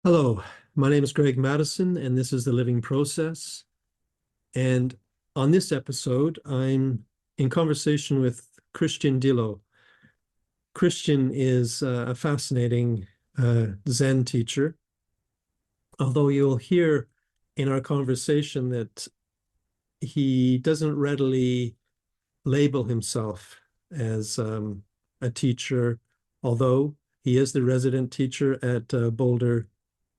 Hello, my name is Greg Madison, and this is The Living Process. And on this episode, I'm in conversation with Christian Dillo. Christian is a fascinating Zen teacher, although you'll hear in our conversation that he doesn't readily label himself as a teacher, although he is the resident teacher at Boulder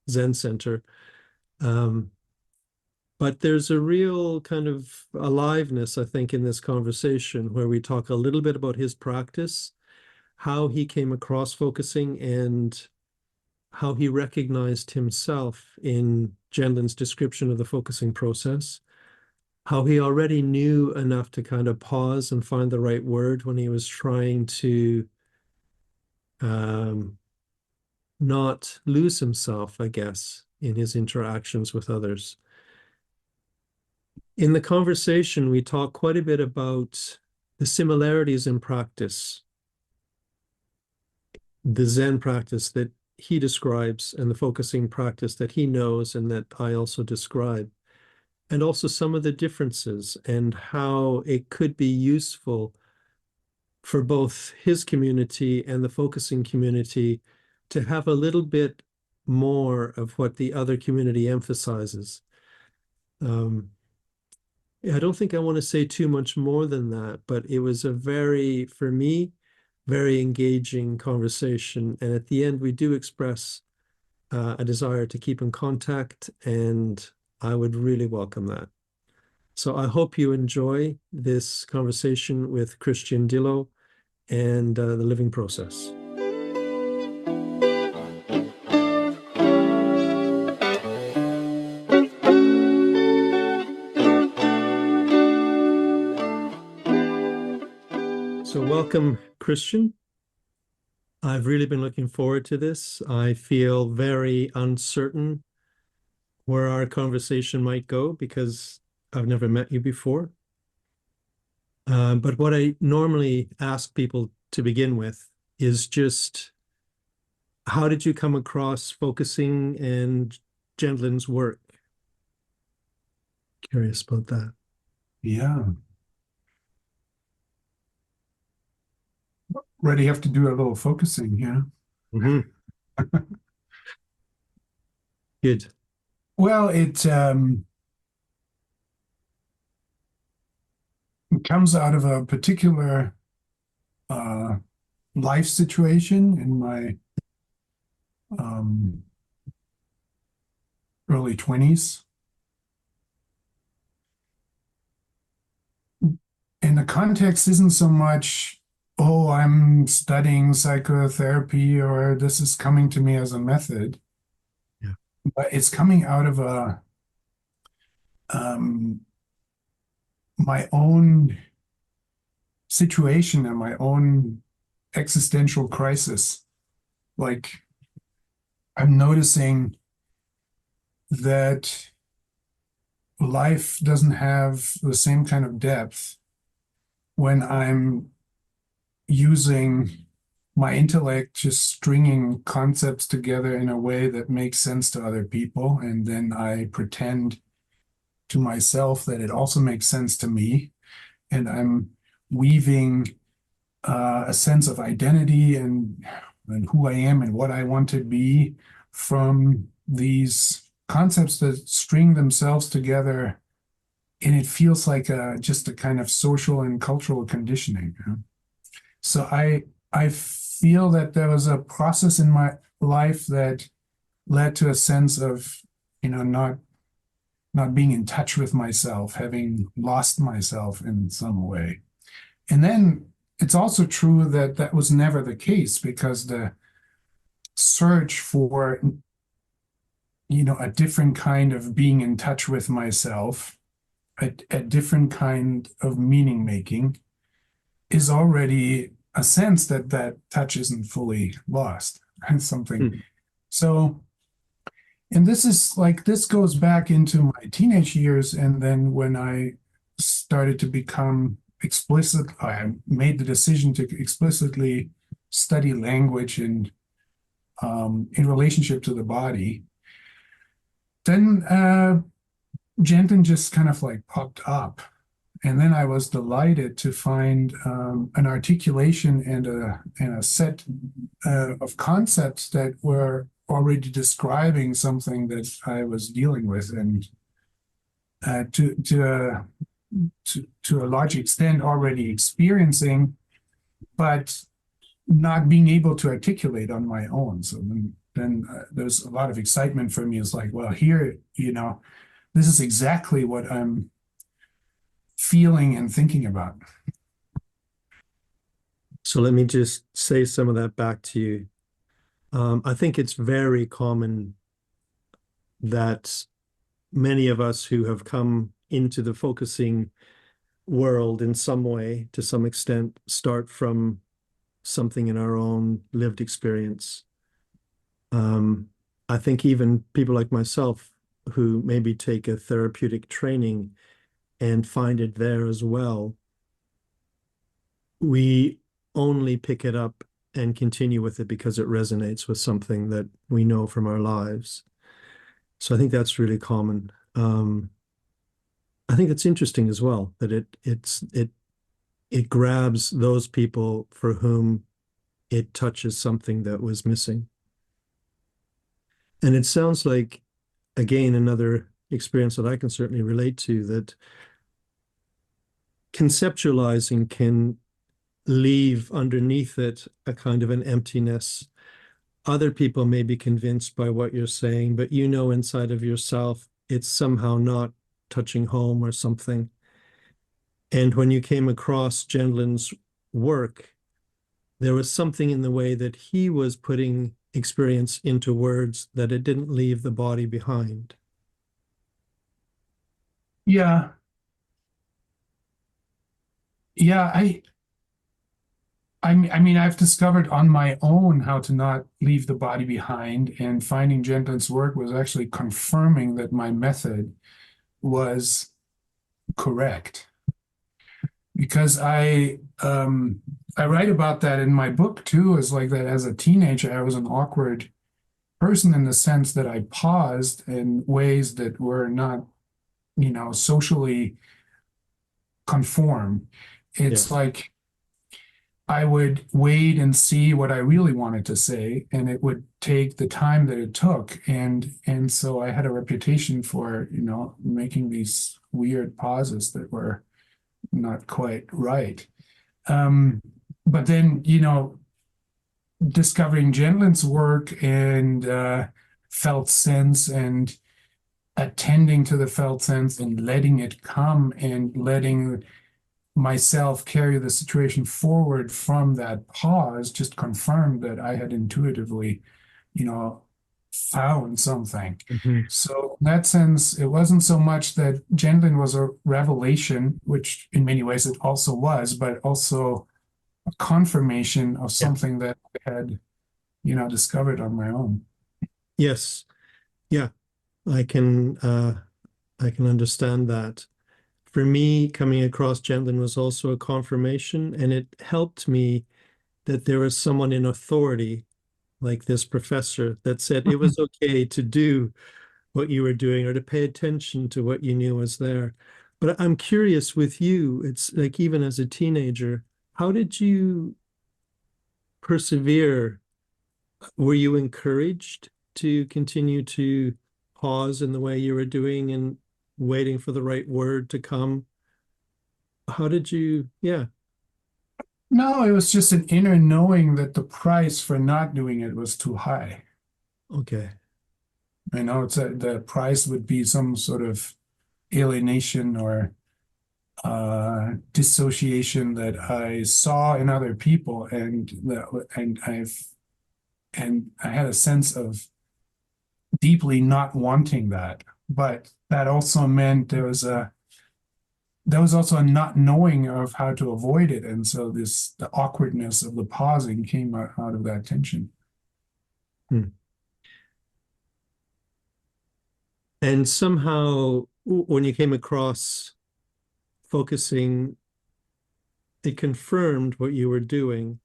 Zen Center. Um, but there's a real kind of aliveness, I think, in this conversation where we talk a little bit about his practice, how he came across focusing, and how he recognized himself in Gendlin's description of the focusing process, how he already knew enough to kind of pause and find the right word when he was trying to not lose himself, I guess, in his interactions with others. In the conversation, we talk quite a bit about the similarities in practice, the Zen practice that he describes and the focusing practice that he knows and that I also describe, and also some of the differences and how it could be useful for both his community and the focusing community to have a little bit more of what the other community emphasizes. I don't think I want to say too much more than that, but it was a very, for me, very engaging conversation. And at the end, we do express a desire to keep in contact, and I would really welcome that. So I hope you enjoy this conversation with Christian Dillo and The Living Process. So welcome, Christian. I've really been looking forward to this. I feel very uncertain where our conversation might go because I've never met you before. But what I normally ask people to begin with is just, how did you come across focusing and Gendlin's work? Curious about that. Yeah. Already have to do a little focusing here. Mm-hmm. Good. Well, it comes out of a particular life situation in my early 20s. And the context isn't so much, oh, I'm studying psychotherapy or this is coming to me as a method. Yeah. But it's coming out of my own situation and my own existential crisis. Like, I'm noticing that life doesn't have the same kind of depth when I'm using my intellect, just stringing concepts together in a way that makes sense to other people. And then I pretend to myself that it also makes sense to me. And I'm weaving a sense of identity and who I am and what I want to be from these concepts that string themselves together. And it feels like just a kind of social and cultural conditioning. So I feel that there was a process in my life that led to a sense of, not being in touch with myself, having lost myself in some way. And then it's also true that that was never the case, because the search for, a different kind of being in touch with myself, a different kind of meaning making, is already a sense that that touch isn't fully lost and something. So, and this goes back into my teenage years. And then when I started to become explicit, I made the decision to explicitly study language and in relationship to the body. then Gendlin just kind of like popped up. And then I was delighted to find an articulation and a set of concepts that were already describing something that I was dealing with, and to a large extent already experiencing, but not being able to articulate on my own. So then there's a lot of excitement for me. It's like, well, here, this is exactly what I'm feeling and thinking about. So let me just say some of that back to you. I think it's very common that many of us who have come into the focusing world in some way, to some extent, start from something in our own lived experience. I think even people like myself who maybe take a therapeutic training and find it there as well, we only pick it up and continue with it because it resonates with something that we know from our lives. So I think that's really common. I think it's interesting as well that it grabs those people for whom it touches something that was missing. And it sounds like, again, another experience that I can certainly relate to, that conceptualizing can leave underneath it a kind of an emptiness. Other people may be convinced by what you're saying, but inside of yourself, it's somehow not touching home or something. And when you came across Gendlin's work, there was something in the way that he was putting experience into words that it didn't leave the body behind. Yeah. Yeah, I mean, I've discovered on my own how to not leave the body behind, and finding Gendlin's work was actually confirming that my method was correct. Because I write about that in my book too, is like that as a teenager, I was an awkward person in the sense that I paused in ways that were not, socially conform. It's Yes. like I would wait and see what I really wanted to say, and it would take the time that it took. And so I had a reputation for, making these weird pauses that were not quite right. Um, but then, discovering Gendlin's work and felt sense, and attending to the felt sense and letting it come and letting myself carry the situation forward from that pause just confirmed that I had intuitively, found something. Mhm. So in that sense, it wasn't so much that Gendlin was a revelation, which in many ways it also was, but also a confirmation of Yeah. something that I had, discovered on my own. Yes. Yeah. I can understand that. For me, coming across Gendlin was also a confirmation, and it helped me that there was someone in authority, like this professor, that said it was okay to do what you were doing or to pay attention to what you knew was there. But I'm curious with you, it's like even as a teenager, how did you persevere? Were you encouraged to continue to pause in the way you were doing and waiting for the right word to come? How did you, yeah, No, it was just an inner knowing that the price for not doing it was too high. okay. The price would be some sort of alienation or dissociation that I saw in other people, and I had a sense of deeply not wanting that. But that also meant there was also a not knowing of how to avoid it, and so the awkwardness of the pausing came out of that tension. Hmm. And somehow, when you came across focusing, it confirmed what you were doing.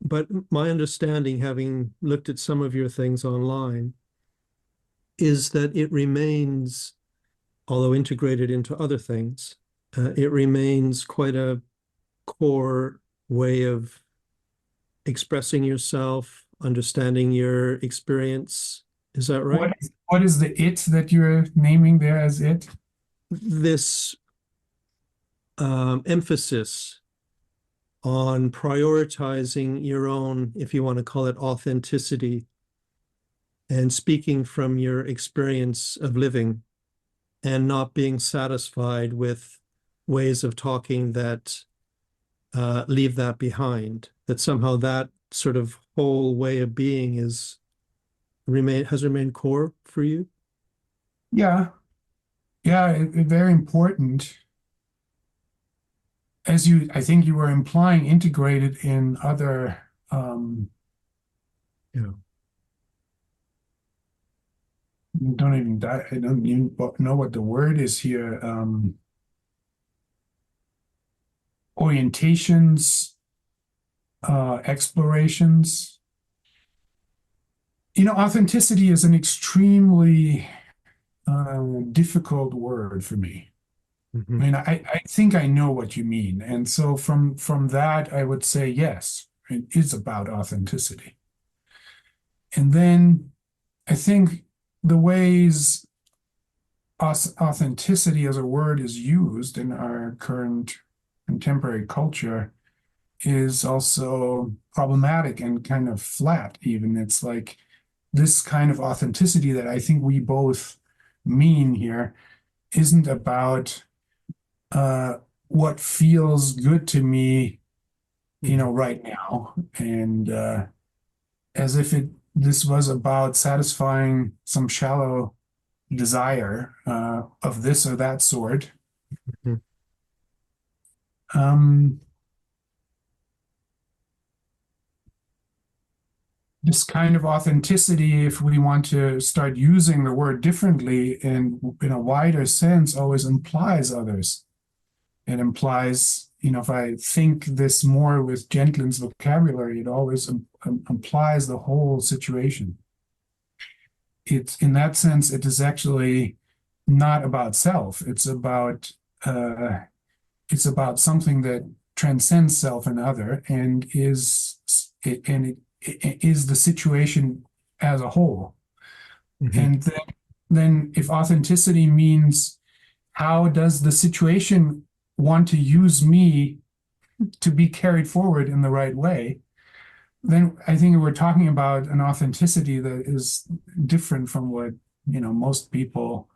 But my understanding, having looked at some of your things online, is that it remains, although integrated into other things, it remains quite a core way of expressing yourself, understanding your experience. Is that right? What is the it that you're naming there as it? This emphasis on prioritizing your own, if you want to call it authenticity, and speaking from your experience of living and not being satisfied with ways of talking that leave that behind, that somehow that sort of whole way of being has remained core for you? Yeah, yeah, very important. As I think you were implying, integrated in other, Yeah. I don't even know what the word is here. Orientations, explorations. Authenticity is an extremely difficult word for me. I mean, I think I know what you mean. And so from that, I would say, yes, it is about authenticity. And then I think the ways authenticity as a word is used in our current contemporary culture is also problematic and kind of flat, even. It's like this kind of authenticity that I think we both mean here isn't about what feels good to me, right now. And as if this was about satisfying some shallow desire of this or that sort. Mhm. This kind of authenticity, if we want to start using the word differently and in a wider sense, always implies others. It implies, if I think this more with Gendlin's vocabulary, it always implies the whole situation. It's in that sense, it is actually not about self. It's about something that transcends self and other, and it is the situation as a whole. And then if authenticity means how does the situation want to use me to be carried forward in the right way, then I think we're talking about an authenticity that is different from what, most people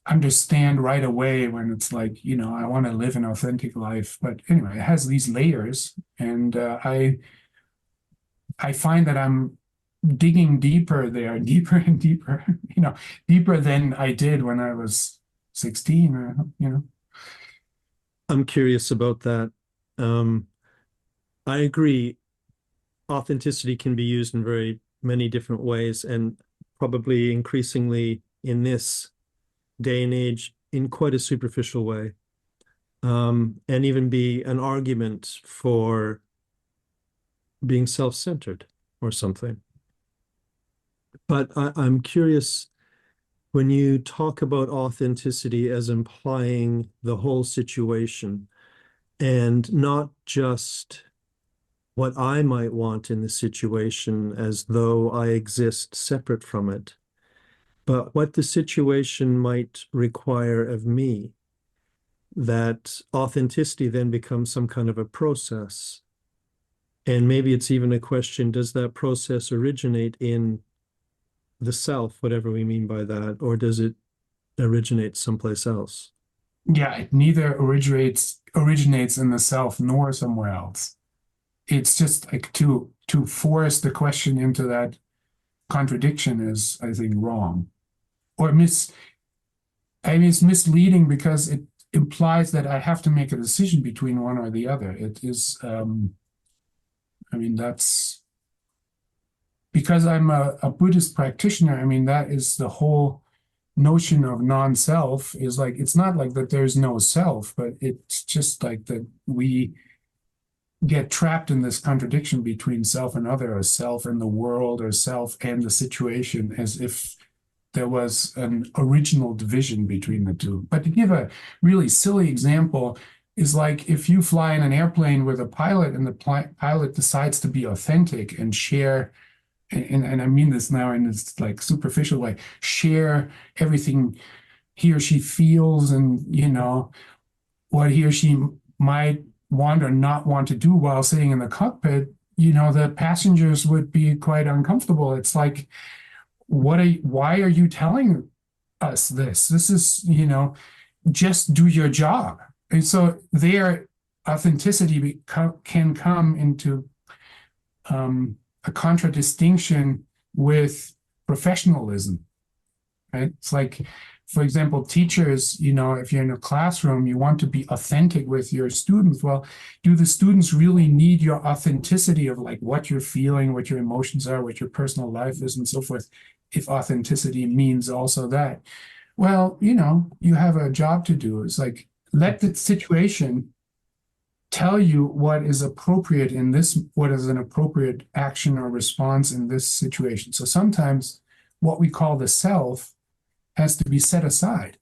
understand right away when it's like, I want to live an authentic life. But anyway, it has these layers. And I find that I'm digging deeper there, deeper and deeper, deeper than I did when I was 16 or. I'm curious about that. I agree. Authenticity can be used in very many different ways, and probably increasingly in this day and age in quite a superficial way, and even be an argument for being self-centered or something. But I'm curious, when you talk about authenticity as implying the whole situation and not just what I might want in the situation as though I exist separate from it, but what the situation might require of me, that authenticity then becomes some kind of a process. And maybe it's even a question, does that process originate in the self, whatever we mean by that, or does it originate someplace else? Yeah, it neither originates in the self nor somewhere else. It's just like to force the question into that contradiction is, I think, wrong. Or it's misleading because it implies that I have to make a decision between one or the other. It is, that's because I'm a Buddhist practitioner. That is the whole notion of non-self, is like, it's not like that there's no self, but it's just like that we get trapped in this contradiction between self and other, or self and the world, or self and the situation, as if there was an original division between the two. But to give a really silly example, is like if you fly in an airplane with a pilot and the pilot decides to be authentic and share, and I mean this now in this like superficial way, share everything he or she feels and, what he or she might want or not want to do while sitting in the cockpit, the passengers would be quite uncomfortable. It's like, why are you telling us this? This is, just do your job. And so their authenticity can come into a contradistinction with professionalism, right? It's like, for example, teachers, if you're in a classroom, you want to be authentic with your students. Well, do the students really need your authenticity of like what you're feeling, what your emotions are, what your personal life is, and so forth, if authenticity means also that? Well, you have a job to do. It's like, let the situation tell you what is appropriate in this, what is an appropriate action or response in this situation. So sometimes what we call the self has to be set aside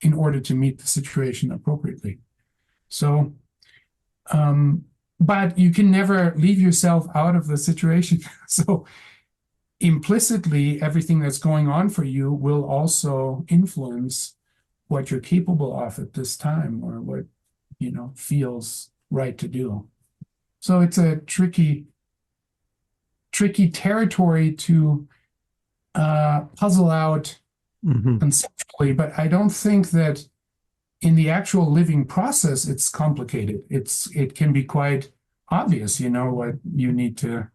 in order to meet the situation appropriately. So, but you can never leave yourself out of the situation. So implicitly, everything that's going on for you will also influence what you're capable of at this time, or what, feels right to do. So it's a tricky territory to puzzle out conceptually, but I don't think that in the actual living process it's complicated. It can be quite obvious, what you need to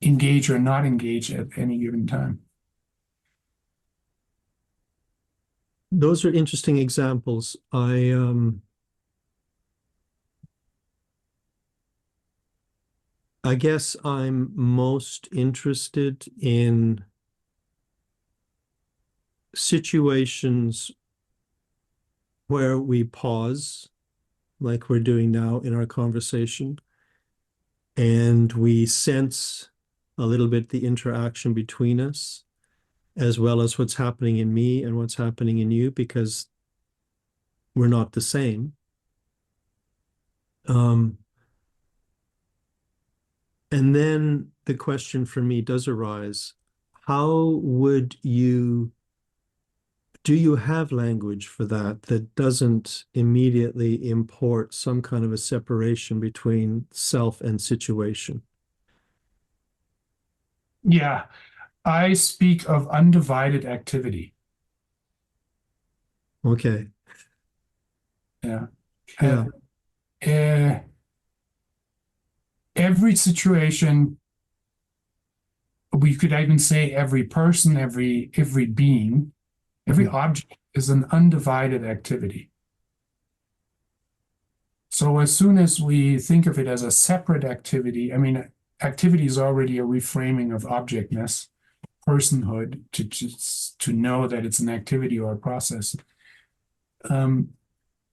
engage or not engage at any given time. Those are interesting examples. I guess I'm most interested in situations where we pause, like we're doing now in our conversation, and we sense a little bit the interaction between us, as well as what's happening in me and what's happening in you, because we're not the same. And then the question for me does arise, how would you, do you have language for that doesn't immediately import some kind of a separation between self and situation? Yeah, I speak of undivided activity. Okay. Yeah. Yeah. Every situation, we could even say every person, every being, every object is an undivided activity. So as soon as we think of it as a separate activity, I mean, activity is already a reframing of objectness, personhood, to know that it's an activity or a process.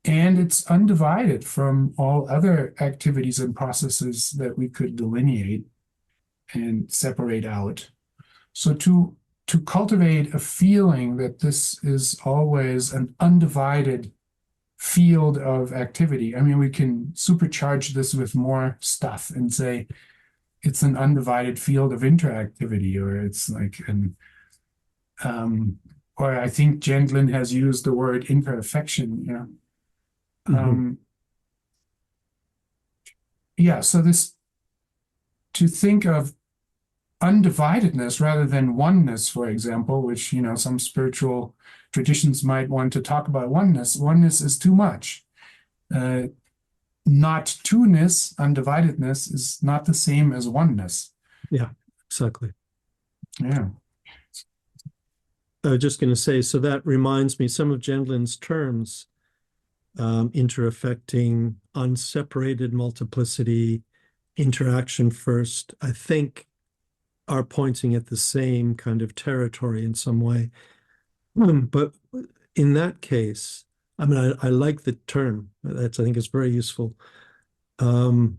And it's undivided from all other activities and processes that we could delineate and separate out. So to cultivate a feeling that this is always an undivided field of activity. I mean, we can supercharge this with more stuff and say it's an undivided field of interactivity, or it's like an, or I think Gendlin has used the word imperfection, yeah, so this, to think of undividedness rather than oneness, for example, which, some spiritual traditions might want to talk about oneness. Oneness is too much. Not two-ness, undividedness, is not the same as oneness. Yeah, exactly. Yeah. I was just going to say, so that reminds me, some of Gendlin's terms, interaffecting, unseparated multiplicity, interaction first, I think are pointing at the same kind of territory in some way. But in that case, I mean, I like the term. I think it's very useful. What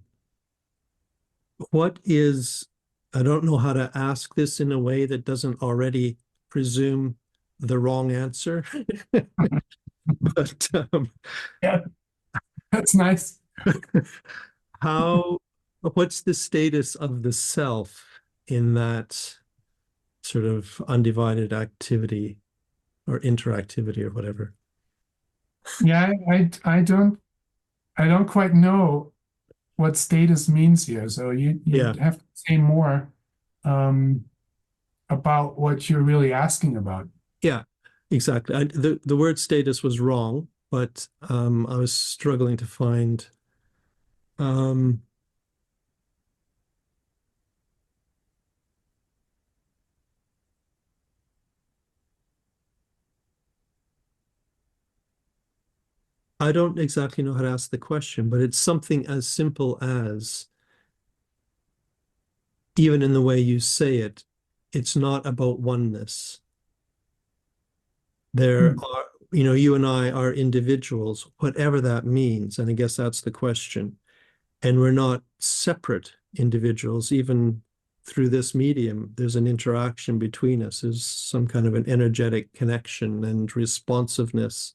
is, I don't know how to ask this in a way that doesn't already presume the wrong answer. But Yeah, that's nice. what's the status of the self in that sort of undivided activity or interactivity or whatever? Yeah, I don't quite know what status means here. So you Yeah, have to say more um, about what you're really asking about. yeah, exactly. The word status was wrong, but I was struggling to find um, I don't exactly know how to ask the question, but it's something as simple as, even in the way you say it, it's not about oneness. There Hmm. are, you and I are individuals, whatever that means. And I guess that's the question. And we're not separate individuals, even through this medium. There's an interaction between us. There's some kind of an energetic connection and responsiveness,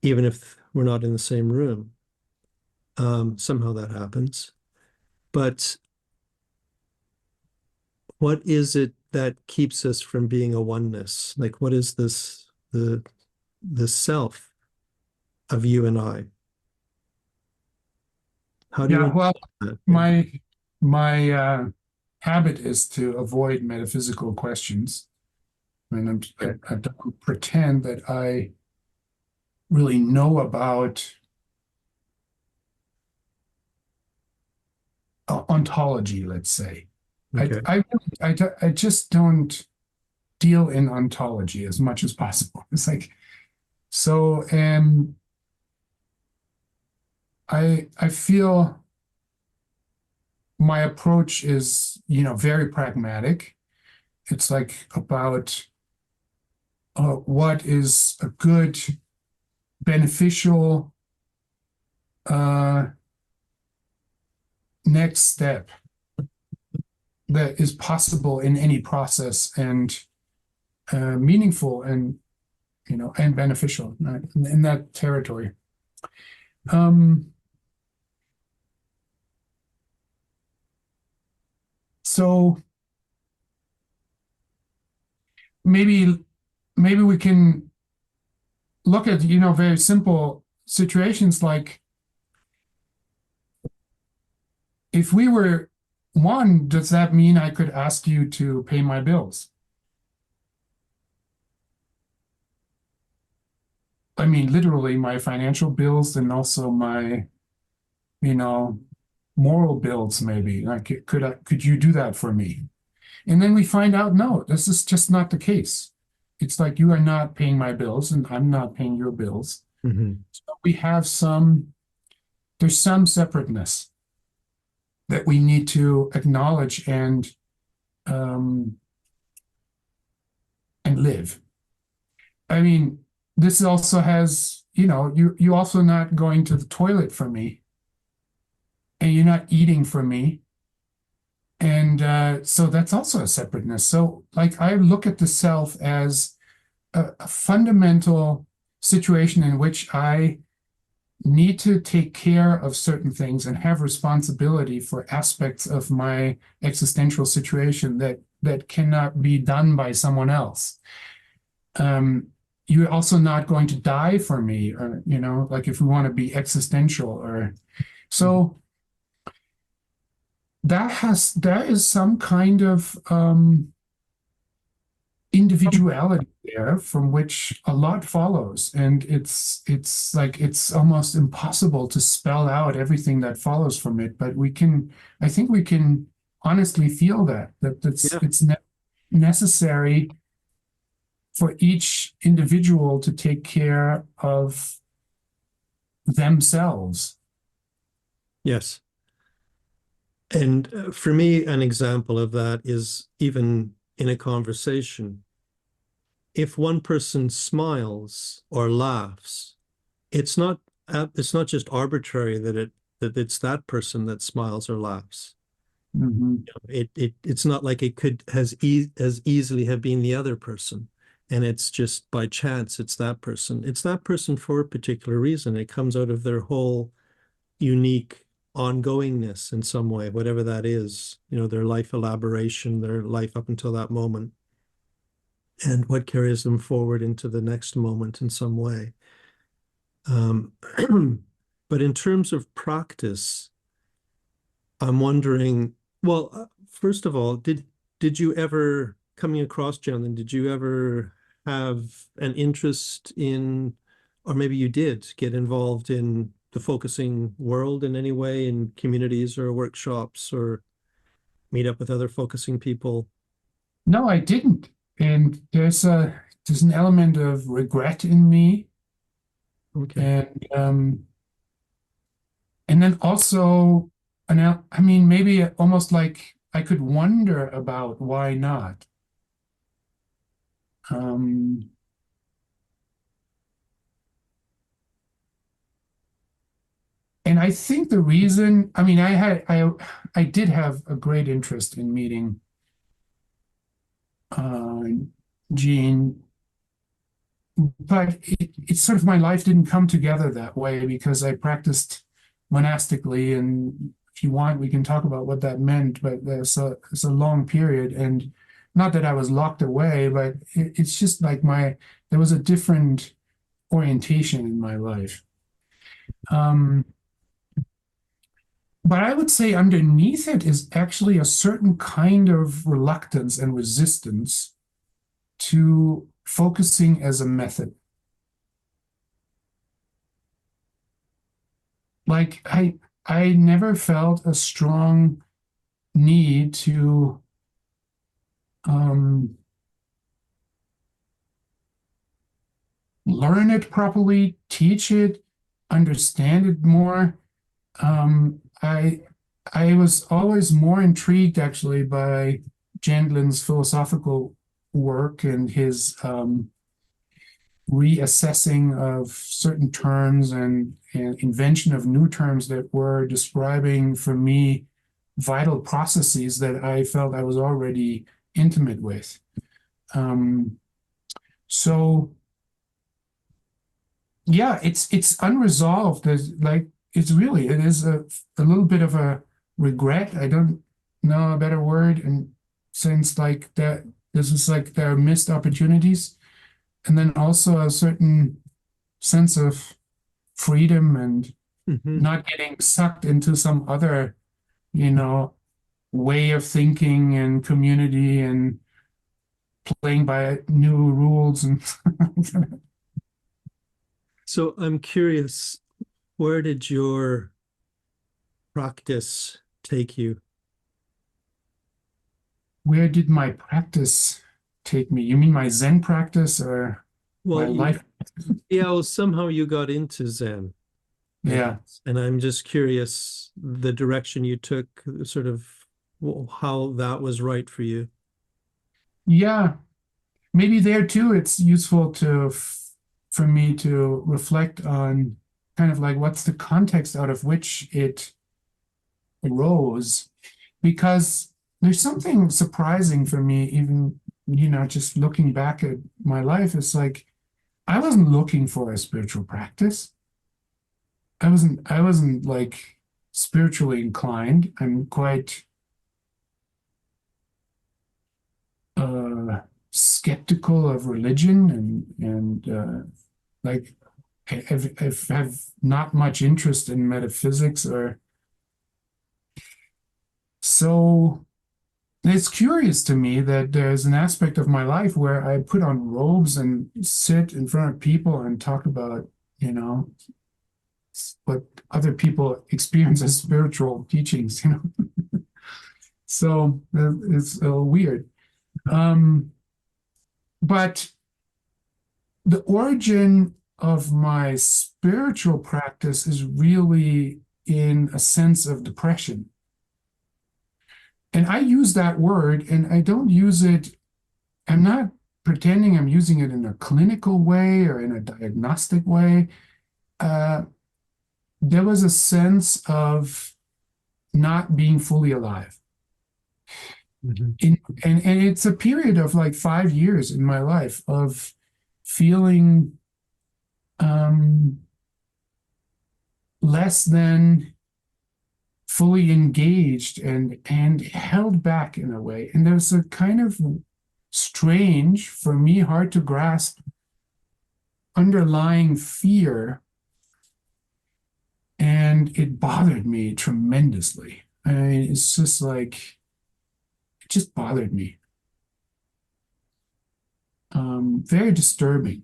even if we're not in the same room. Somehow that happens. But what is it that keeps us from being a oneness? Like, what is this, the self of you and I? How do you Yeah, well, understand that? Yeah. my habit is to avoid metaphysical questions. I mean, I don't pretend that I really know about ontology, let's say. Okay. I just don't deal in ontology as much as possible. It's like so, I feel my approach is, very pragmatic. It's like about what is a good, beneficial uh, next step that is possible in any process and meaningful and and beneficial in that territory. Um, so maybe maybe we can look at very simple situations like if we were one, does that mean I could ask you to pay my bills? I mean, literally my financial bills and also my, you know, moral bills, maybe. Like, could you do that for me? And then we find out, no, this is just not the case. It's like you are not paying my bills and I'm not paying your bills. Mhm. So we have there's some separateness that we need to acknowledge um, and live. I mean, this also has, you also not going to the toilet for me, and you're not eating for me, and so that's also a separateness. So, like, I look at the self as a fundamental situation in which I need to take care of certain things and have responsibility for aspects of my existential situation that cannot be done by someone else. You're also not going to die for me, or like if we want to be existential, or so there is some kind of individuality there from which a lot follows, and it's like it's almost impossible to spell out everything that follows from it, but I think we can honestly feel Yeah. it's necessary for each individual to take care of themselves. Yes. And for me, an example of that is even in a conversation. If one person smiles or laughs, it's not just arbitrary that it's that person that smiles or laughs. Mhm. It's not like it could as easily have been the other person. and it's just by chance it's that person. It's that person for a particular reason. It comes out of their whole unique ongoingness in some way, whatever that is, their life elaboration, their life up until that moment, and what carries them forward into the next moment in some way. But in terms of practice, I'm wondering, well, first of all, did you ever, coming across Gendlin, did you ever have an interest in, or maybe you did get involved in the focusing world in any way, in communities or workshops, or meet up with other focusing people? No, I didn't. And there's an element of regret in me. Okay. And then also, I mean, maybe almost like I could wonder about why not. And I think the reason, I mean, I did have a great interest in meeting Gene, but it's sort of my life didn't come together that way because I practiced monastically, and if you want, we can talk about what that meant, but it's a long period, and not that I was locked away, but it's just like there was a different orientation in my life. But I would say underneath it is actually a certain kind of reluctance and resistance to focusing as a method. Like I never felt a strong need to learn it properly, teach it, understand it more. I was always more intrigued actually by Gendlin's philosophical work and his reassessing of certain terms and invention of new terms that were describing for me vital processes that I felt I was already intimate with. So yeah, it's unresolved. There's like it is a little bit of a regret. I don't know a better word, and since like that this is like there are missed opportunities, and then also a certain sense of freedom and not getting sucked into some other, way of thinking and community and playing by new rules and So I'm curious, where did your practice take you? Where did my practice take me? You mean my Zen practice or my Well, life? well, somehow you got into Zen. Yeah. And I'm just curious the direction you took, sort of how that was right for you. Yeah. Maybe there too, it's useful for me to reflect on kind of like what's the context out of which it arose, because there's something surprising for me, even, just looking back at my life. It's like I wasn't looking for a spiritual practice. I wasn't like spiritually inclined. I'm quite skeptical of religion and like have not much interest in metaphysics or so. It's curious to me that there's an aspect of my life where I put on robes and sit in front of people and talk about, what other people experience as spiritual teachings. So it's a little weird. But the origin of my spiritual practice is really in a sense of depression. And I use that word, and I don't use it, I'm not pretending I'm using it in a clinical way or in a diagnostic way. There was a sense of not being fully alive. And it's a period of like 5 years in my life of feeling less than fully engaged and held back in a way. And there's a kind of strange, for me, hard to grasp underlying fear, and it bothered me tremendously. I mean, it's just like it just bothered me. Very disturbing.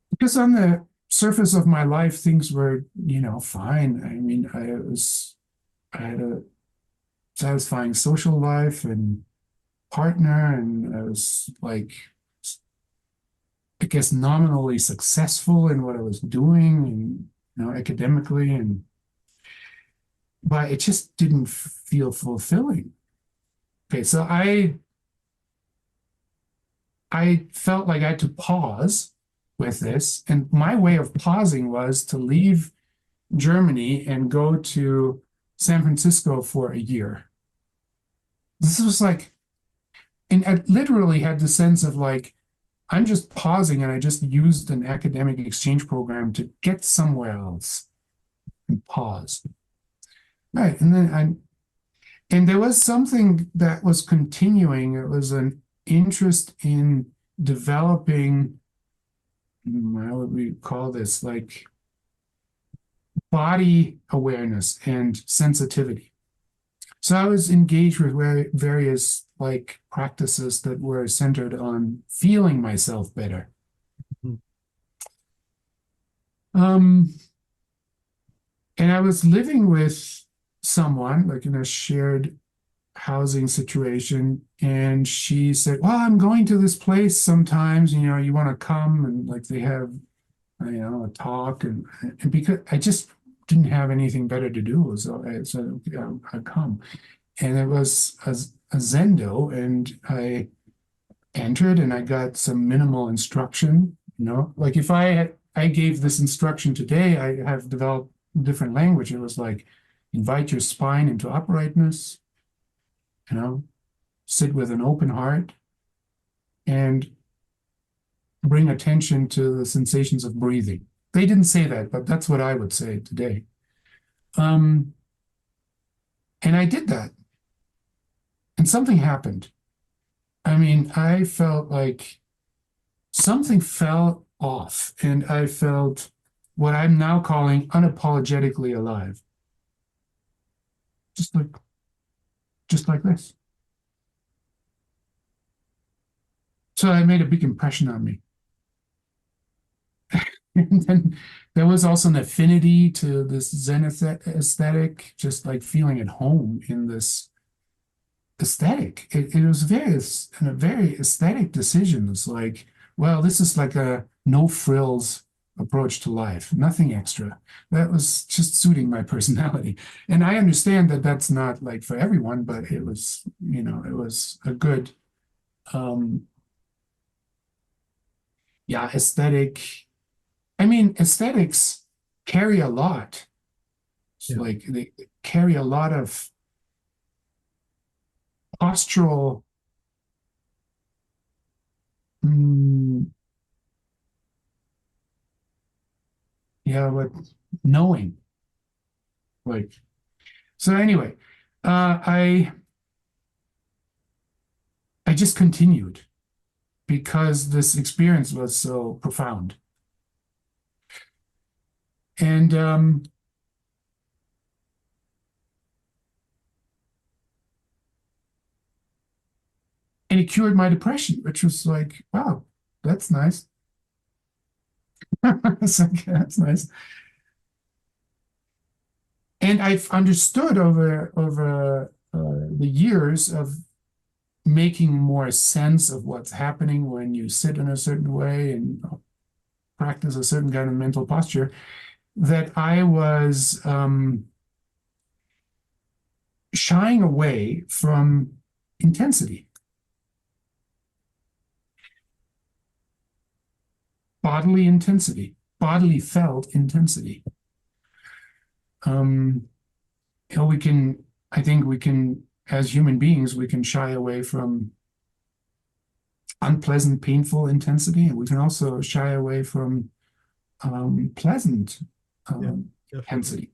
Because on the surface of my life, things were, fine. I mean, I had a satisfying social life and partner, and I was like, I guess, nominally successful in what I was doing, and academically, but it just didn't feel fulfilling. Okay, so I felt like I had to pause with this, and my way of pausing was to leave Germany and go to San Francisco for a year. This was like, and I literally had the sense of like, I'm just pausing, and I just used an academic exchange program to get somewhere else and pause. Right. And there was something that was continuing. It was an interest in developing, how would we call this, like body awareness and sensitivity. So I was engaged with various like practices that were centered on feeling myself better. And I was living with someone like in a shared housing situation, and she said, well, I'm going to this place sometimes, you want to come, and like they have a talk, and because I just didn't have anything better to do, so I said, okay, I'll come. And it was a Zendo, and I entered, and I got some minimal instruction. Like if I gave this instruction today, I have developed a different language. It was like, invite your spine into uprightness, sit with an open heart, and bring attention to the sensations of breathing. They didn't say that, but that's what I would say today. And I did that, and something happened. I mean, I felt like something fell off, and I felt what I'm now calling unapologetically alive. Just like this. So it made a big impression on me. And then there was also an affinity to this Zen aesthetic, just like feeling at home in this aesthetic. It was a very aesthetic decision. It's like, well, this is like a no frills approach to life, nothing extra. That was just suiting my personality. And I understand that that's not like for everyone, but it was, it was a good, aesthetic. I mean, aesthetics carry a lot. Yeah. Like they carry a lot of postural, but knowing. Like, so anyway, I just continued because this experience was so profound. And it cured my depression, which was like, wow, that's nice. It's like, that's nice. And I've understood over the years of making more sense of what's happening when you sit in a certain way and practice a certain kind of mental posture, that I was shying away from intensity. Bodily intensity, bodily felt intensity. We can I think we can, as human beings, we can shy away from unpleasant, painful intensity, and we can also shy away from pleasant Yeah, definitely. intensity.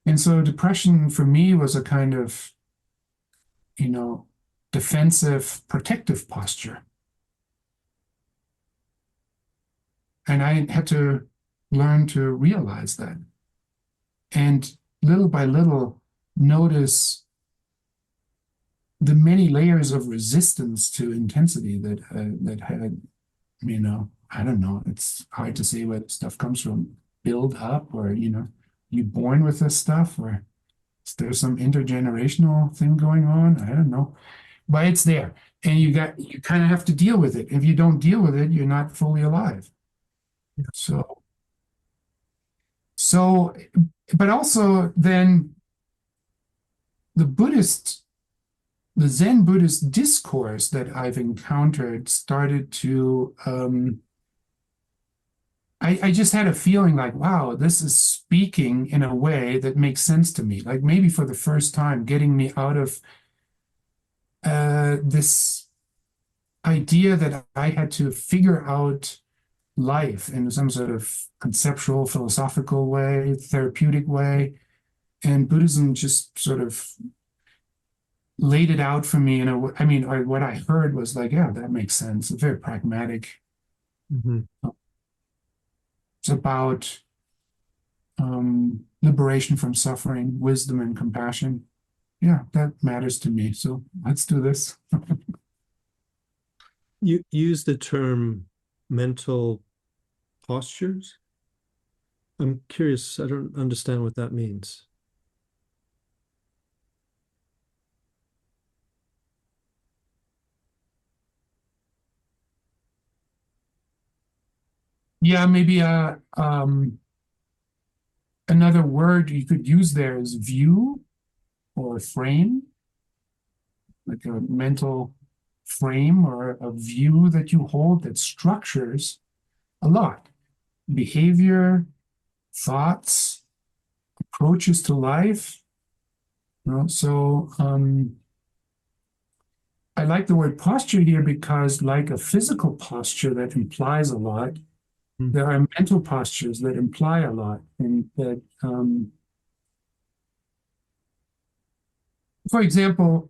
And so depression for me was a kind of, you know, defensive, protective posture. And I had to learn to realize that. And little by little, notice the many layers of resistance to intensity that had, I don't know, it's hard to say where stuff comes from, build up, or, you born with this stuff, or is there some intergenerational thing going on? I don't know. But it's there. And you kind of have to deal with it. If you don't deal with it, you're not fully alive. Yeah. So, but also then the Zen Buddhist discourse that I've encountered started to, I just had a feeling like, wow, this is speaking in a way that makes sense to me. Like maybe for the first time, getting me out of this idea that I had to figure out life in some sort of conceptual, philosophical way, therapeutic way. And Buddhism just sort of laid it out for me in a way. I mean, what I heard was like, yeah, that makes sense. It's very pragmatic. Mm-hmm. It's about liberation from suffering, wisdom, and compassion. Yeah, that matters to me. So let's do this. You use the term mental postures. I'm curious. I don't understand what that means. Yeah, maybe another word you could use there is view or frame, like a mental frame or a view that you hold that structures a lot. Behavior, thoughts, approaches to life. So I like the word posture here because, like a physical posture that implies a lot, there are mental postures that imply a lot, and that, for example,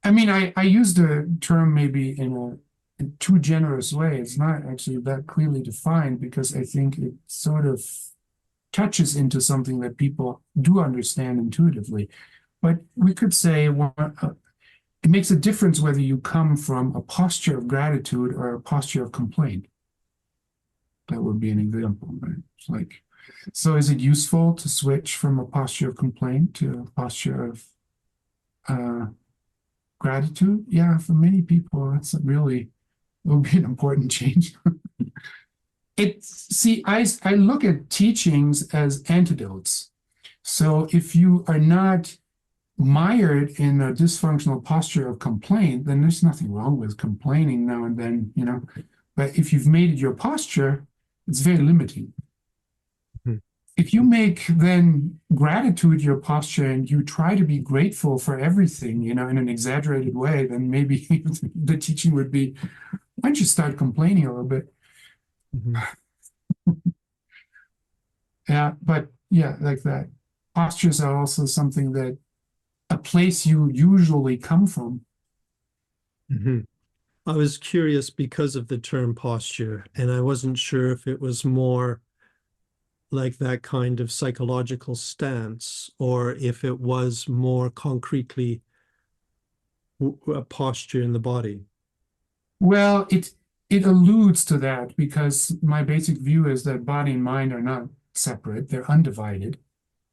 I mean, I use the term maybe in a too generous way. It's not actually that clearly defined because I think it sort of touches into something that people do understand intuitively. But we could say it makes a difference whether you come from a posture of gratitude or a posture of complaint. That would be an example, right? It's like, so is it useful to switch from a posture of complaint to a posture of gratitude? Yeah, for many people, that's really, it will be an important change. I look at teachings as antidotes. So if you are not mired in a dysfunctional posture of complaint, then there's nothing wrong with complaining now and then, But if you've made it your posture, it's very limiting. Mm-hmm. If you make then gratitude your posture and you try to be grateful for everything, in an exaggerated way, then maybe the teaching would be, why don't you start complaining a little bit? Mm-hmm. Yeah, but yeah, like that. Postures are also something that a place you usually come from. Mm-hmm. I was curious because of the term posture, and I wasn't sure if it was more like that kind of psychological stance or if it was more concretely a posture in the body. Well, it alludes to that because my basic view is that body and mind are not separate, they're undivided.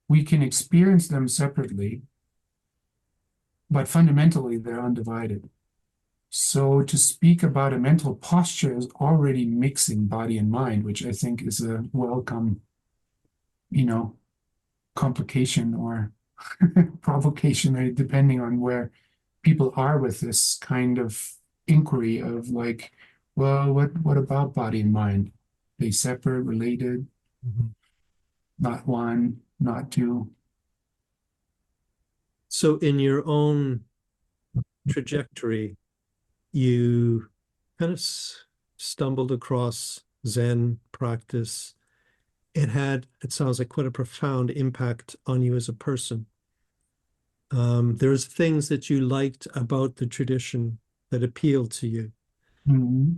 We can experience them separately, but fundamentally they're undivided. So to speak about a mental posture is already mixing body and mind, which I think is a welcome, complication or provocation, depending on where people are with this kind of inquiry of like, well, what about body and mind? They separate, related, Mm-hmm. not one, not two. So in your own trajectory, you kind of stumbled across Zen practice. It sounds like quite a profound impact on you as a person. There's things that you liked about the tradition that appealed to you. Mhm.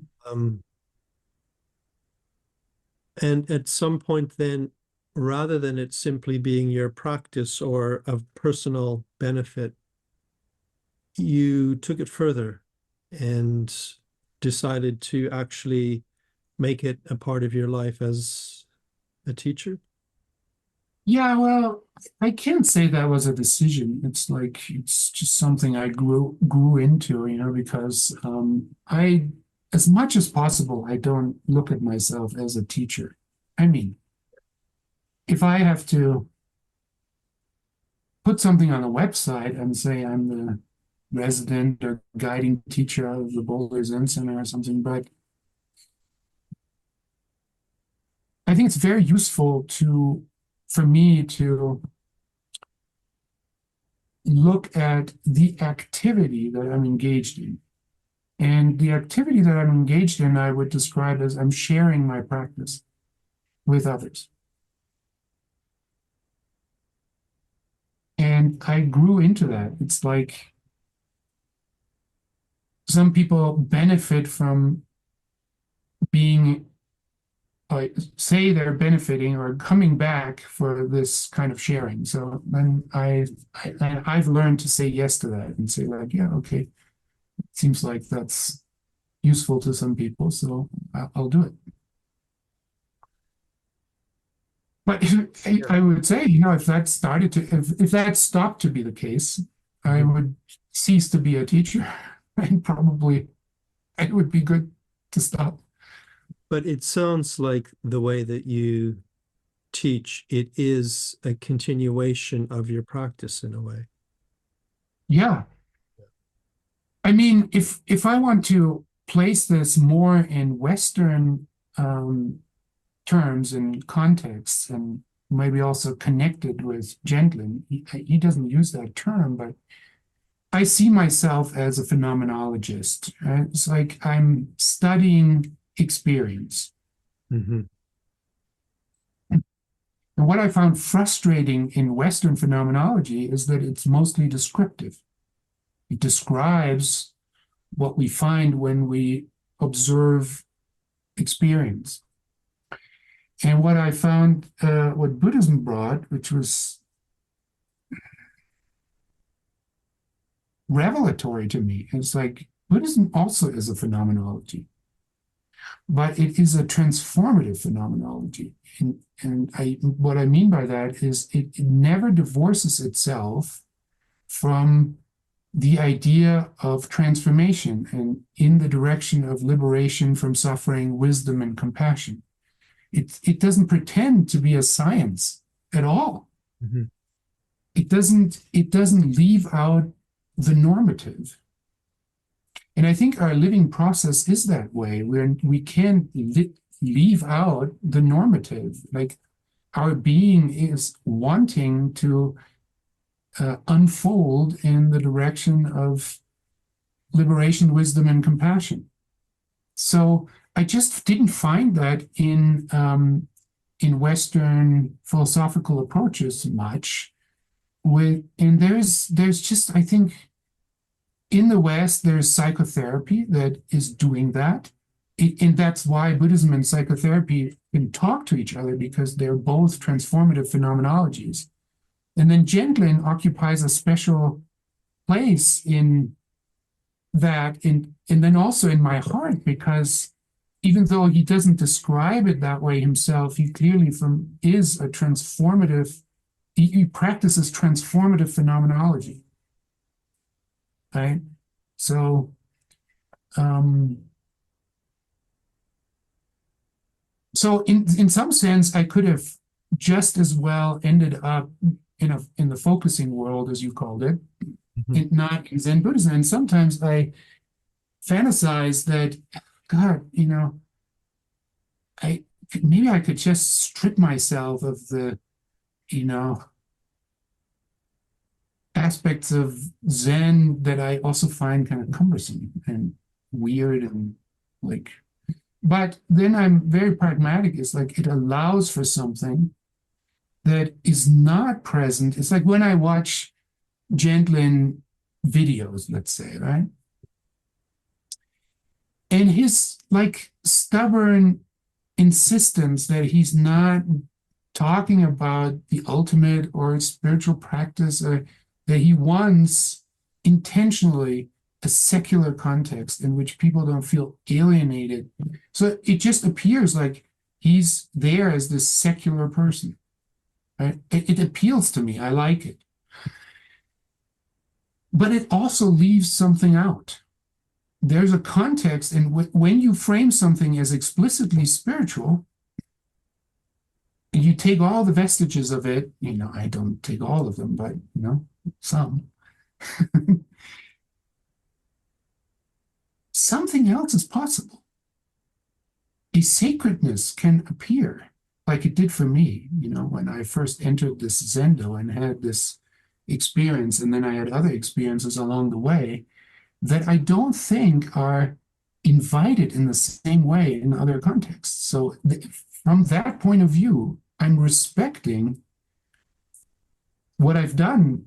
And at some point then, rather than it simply being your practice or of personal benefit, you took it further and decided to actually make it a part of your life as a teacher. Yeah, well, I can't say that was a decision. It's like it's just something I grew into, because I, as much as possible, I don't look at myself as a teacher. I mean, if I have to put something on a website and say I'm the resident or guiding teacher out of the Boulder Zen Center or something, but I think it's very useful for me to look at the activity that I'm engaged in. And the activity that I'm engaged in, I would describe as I'm sharing my practice with others. And I grew into that. It's like some people benefit from being, say they're benefiting or coming back for this kind of sharing. So then I've learned to say yes to that and say like, yeah, okay, seems like that's useful to some people, so I'll do it. But I would say, if that if that stopped to be the case, I would cease to be a teacher, and probably it would be good to stop. But it sounds like the way that you teach, it is a continuation of your practice in a way. Yeah, I mean, if I want to place this more in Western terms and contexts, and maybe also connected with Gendlin, he doesn't use that term, but I see myself as a phenomenologist. It's like I'm studying experience. Mm-hmm. And what I found frustrating in Western phenomenology is that it's mostly descriptive. It describes what we find when we observe experience. And what I found, what Buddhism brought, which was revelatory to me, is like Buddhism also is a phenomenology, but it is a transformative phenomenology. And what I mean by that is it never divorces itself from the idea of transformation and in the direction of liberation from suffering, wisdom, and compassion. It doesn't pretend to be a science at all. Mm-hmm. It doesn't leave out the normative. And I think our living process is that way, where we can't leave out the normative. Like our being is wanting to unfold in the direction of liberation, wisdom, and compassion. So I just didn't find that in Western philosophical approaches much. And there's just, I think, in the West there's psychotherapy that is doing that, and that's why Buddhism and psychotherapy can talk to each other, because they're both transformative phenomenologies. And then Gendlin occupies a special place in that, and then also in my heart, because even though he doesn't describe it that way himself, he clearly is a transformative, he practices transformative phenomenology, right? So, in some sense, I could have just as well ended up in the focusing world, as you called it, not in Zen Buddhism. And sometimes I fantasize that, God, maybe I could just strip myself of the, aspects of Zen that I also find kind of cumbersome and weird and like, but then I'm very pragmatic. It's like it allows for something that is not present. It's like when I watch Gendlin videos, let's say, right? And his like stubborn insistence that he's not talking about the ultimate or spiritual practice, or that he wants intentionally a secular context in which people don't feel alienated. So it just appears like he's there as this secular person. Right? It appeals to me. I like it. But it also leaves something out. There's a context, and when you frame something as explicitly spiritual, you take all the vestiges of it, I don't take all of them, but, some. Something else is possible. A sacredness can appear like it did for me, when I first entered this Zendo and had this experience, and then I had other experiences along the way that I don't think are invited in the same way in other contexts. So from that point of view, I'm respecting what I've done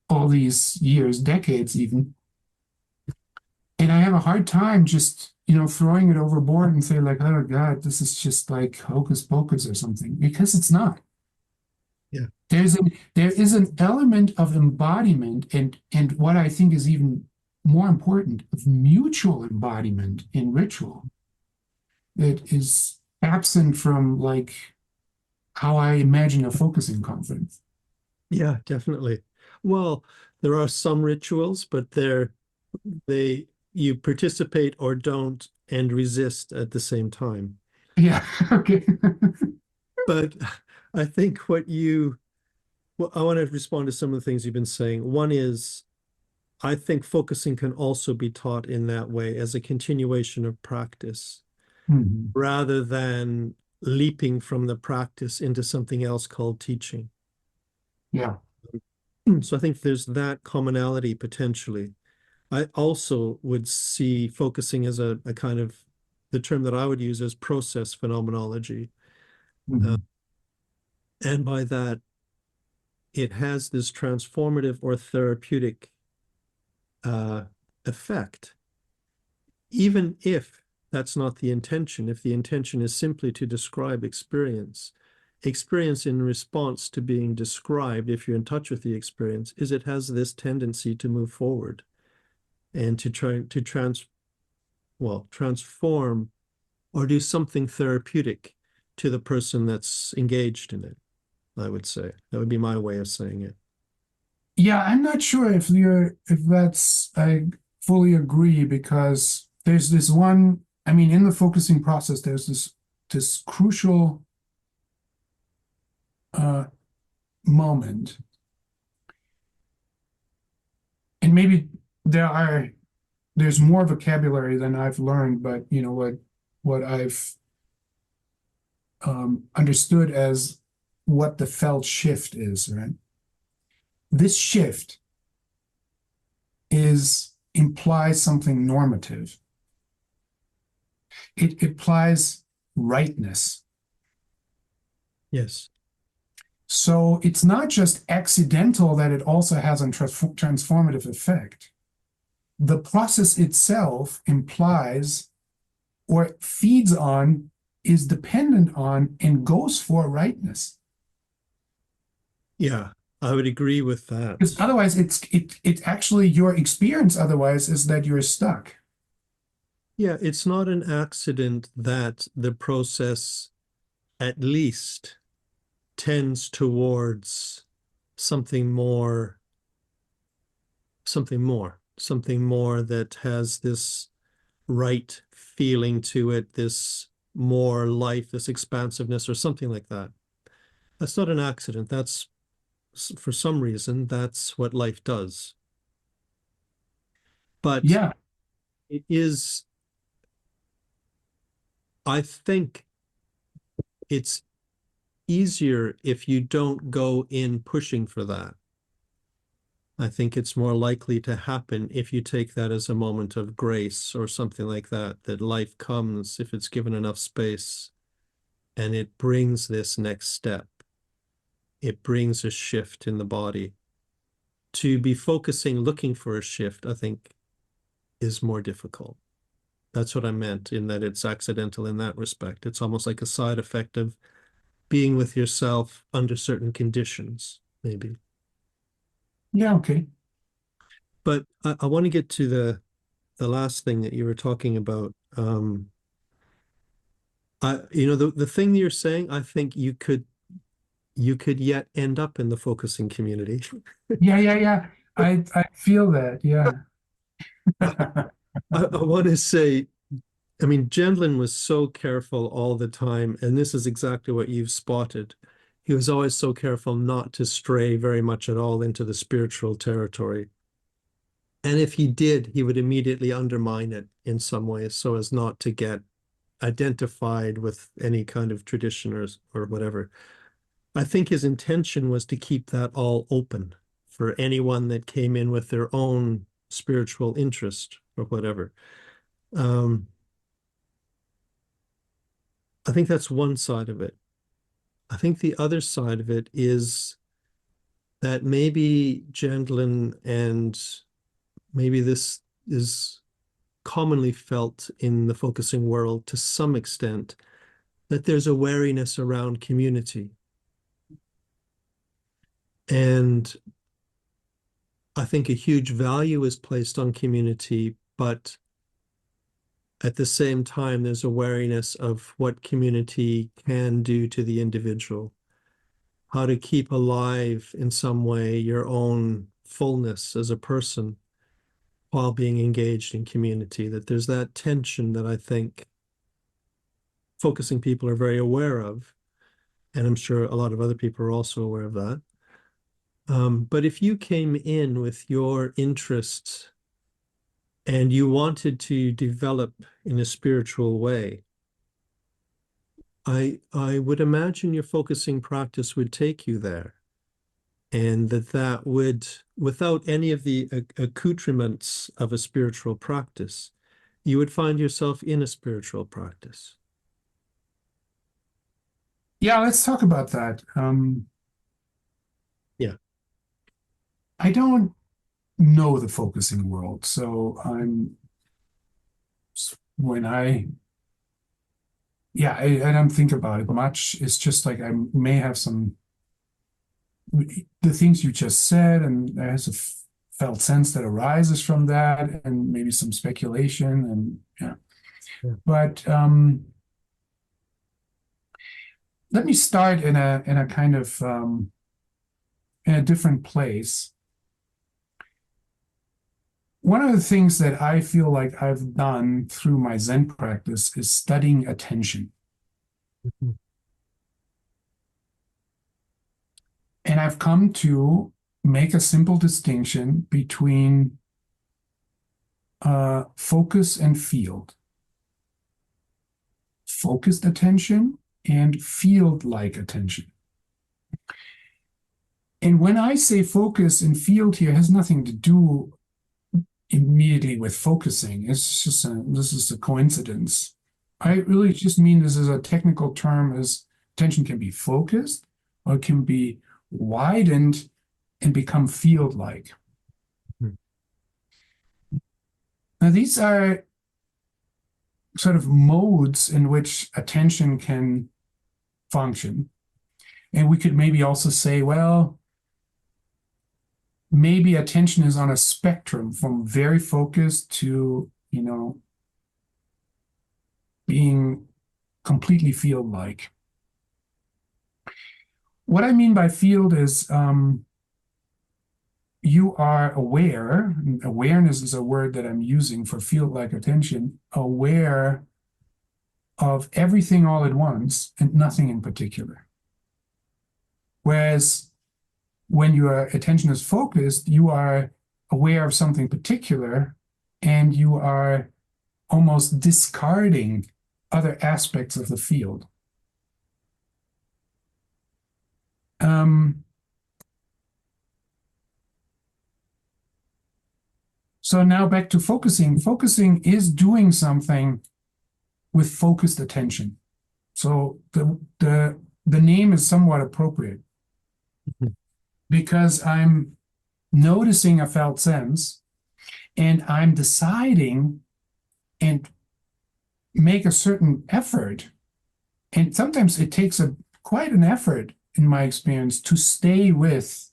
all these years, decades even. And I have a hard time just, throwing it overboard and say like, oh God, this is just like hocus pocus or something, because it's not. Yeah. There is an element of embodiment and what I think is even more important, of mutual embodiment in ritual that is absent from like how I imagine a focusing conference. Yeah, definitely. Well, there are some rituals, but you participate or don't and resist at the same time. Yeah, okay. But I think well, I want to respond to some of the things you've been saying. One is, I think focusing can also be taught in that way as a continuation of practice, rather than leaping from the practice into something else called teaching. Yeah. So I think there's that commonality potentially. I also would see focusing as a kind of, the term that I would use as process phenomenology. And by that, it has this transformative or therapeutic effect, even if that's not the intention. If the intention is simply to describe experience in response to being described, if you're in touch with the experience, is it has this tendency to move forward and to try to transform or do something therapeutic to the person that's engaged in it, I would say. That would be my way of saying it. Yeah, I'm not sure if I fully agree, because there's this one, in the focusing process, there's this crucial moment. And maybe there's more vocabulary than I've learned, but what I've understood as what the felt shift is, right? This shift implies something normative. It implies rightness. Yes. So it's not just accidental that it also has a transformative effect. The process itself implies or feeds on, is dependent on, and goes for rightness. Yeah, I would agree with that. Because otherwise, it's actually your experience. Otherwise, is that you're stuck. Yeah, it's not an accident that the process at least tends towards something more that has this right feeling to it, this more life, this expansiveness, or something like that. That's not an accident. That's, for some reason, that's what life does. But Yeah. it is, I think it's easier if you don't go in pushing for that. I think it's more likely to happen if you take that as a moment of grace or something like that, that life comes if it's given enough space and it brings this next step. It brings a shift in the body. To be focusing, looking for a shift, I think, is more difficult. That's what I meant in that it's accidental in that respect. It's almost like a side effect of being with yourself under certain conditions, maybe. Yeah, okay. But I want to get to the last thing that you were talking about. The thing you're saying, I think you could yet end up in the focusing community. Yeah, yeah, yeah. I feel that, yeah. I want to say, I mean, Gendlin was so careful all the time, and this is exactly what you've spotted. He was always so careful not to stray very much at all into the spiritual territory. And if he did, he would immediately undermine it in some ways so as not to get identified with any kind of tradition or whatever. I think his intention was to keep that all open for anyone that came in with their own spiritual interest or whatever. Um, I think that's one side of it. I think the other side of it is that maybe Gendlin, and maybe this is commonly felt in the focusing world to some extent, that there's a wariness around community. And I think a huge value is placed on community, but at the same time, there's a wariness of what community can do to the individual, how to keep alive in some way your own fullness as a person while being engaged in community, that there's that tension that I think focusing people are very aware of. And I'm sure a lot of other people are also aware of that. But if you came in with your interests and you wanted to develop in a spiritual way, I would imagine your focusing practice would take you there. And that would, without any of the accoutrements of a spiritual practice, you would find yourself in a spiritual practice. Yeah, let's talk about that. Yeah. I don't know the focusing world, so when I don't think about it much. It's just like I may have the things you just said, and there's a felt sense that arises from that, and maybe some speculation, and yeah. Yeah. But let me start in a kind of in a different place. One of the things that I feel like I've done through my Zen practice is studying attention. Mhm. And I've come to make a simple distinction between focus and field. Focused attention and field-like attention. And when I say focus and field here, it has nothing to do immediately with focusing. This is a coincidence. I really just mean this is a technical term, as attention can be focused or it can be widened and become field-like. Hmm. Now, these are sort of modes in which attention can function. And we could maybe also say, well, maybe attention is on a spectrum from very focused to, being completely field-like. What I mean by field is you are aware, awareness is a word that I'm using for field-like attention, aware of everything all at once and nothing in particular. Whereas when your attention is focused, you are aware of something particular and you are almost discarding other aspects of the field. So now back to focusing. Focusing is doing something with focused attention. So the name is somewhat appropriate because I'm noticing a felt sense and I'm deciding and make a certain effort. And sometimes it takes quite an effort, in my experience, to stay with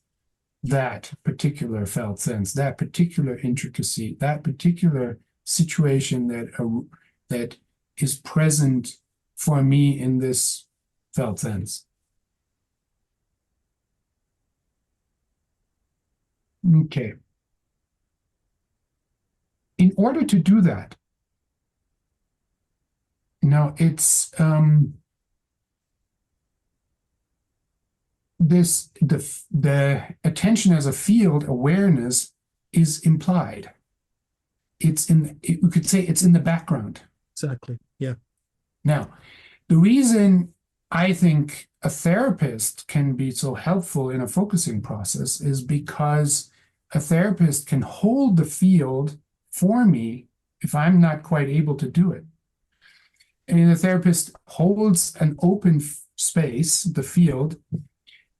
that particular felt sense, that particular intricacy, that particular situation that is present for me in this felt sense. Okay. In order to do that, now it's the attention as a field awareness is implied. We could say it's in the background. Exactly. Yeah. Now, the reason I think a therapist can be so helpful in a focusing process is because a therapist can hold the field for me if I'm not quite able to do it. And the therapist holds an open space, the field,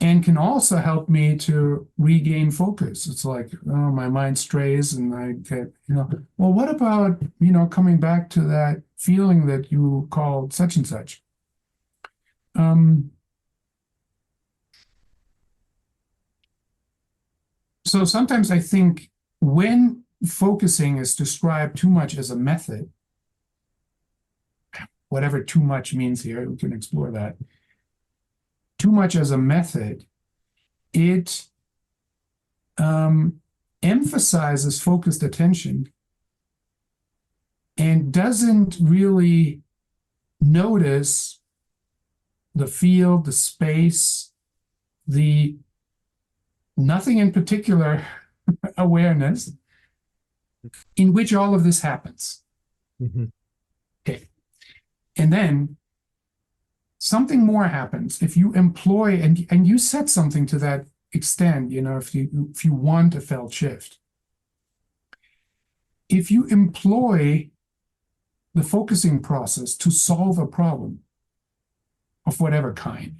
and can also help me to regain focus. It's like, oh, my mind strays and I get, well, what about, coming back to that feeling that you called such and such? So sometimes I think when focusing is described too much as a method, whatever too much means here, we can explore that. Too much as a method, it emphasizes focused attention and doesn't really notice the field, the space, the nothing in particular awareness in which all of this happens. Mm-hmm. Okay. And then something more happens if you employ, and you said something to that extent, if you want a felt shift. If you employ the focusing process to solve a problem of whatever kind,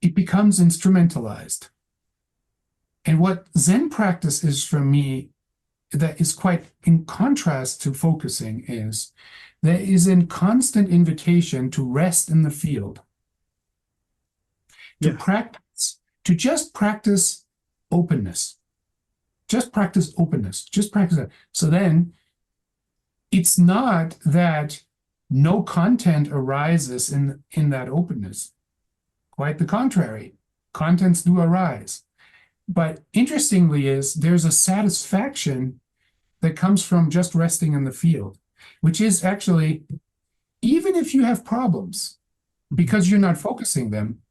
it becomes instrumentalized. And what Zen practice is for me, that is quite in contrast to focusing, is there is a constant invitation to rest in the field, to practice, to just practice openness. Just practice openness. Just practice that. So then it's not that no content arises in that openness. Quite the contrary. Contents do arise. But interestingly there's a satisfaction that comes from just resting in the field, which is actually, even if you have problems, because you're not focusing them,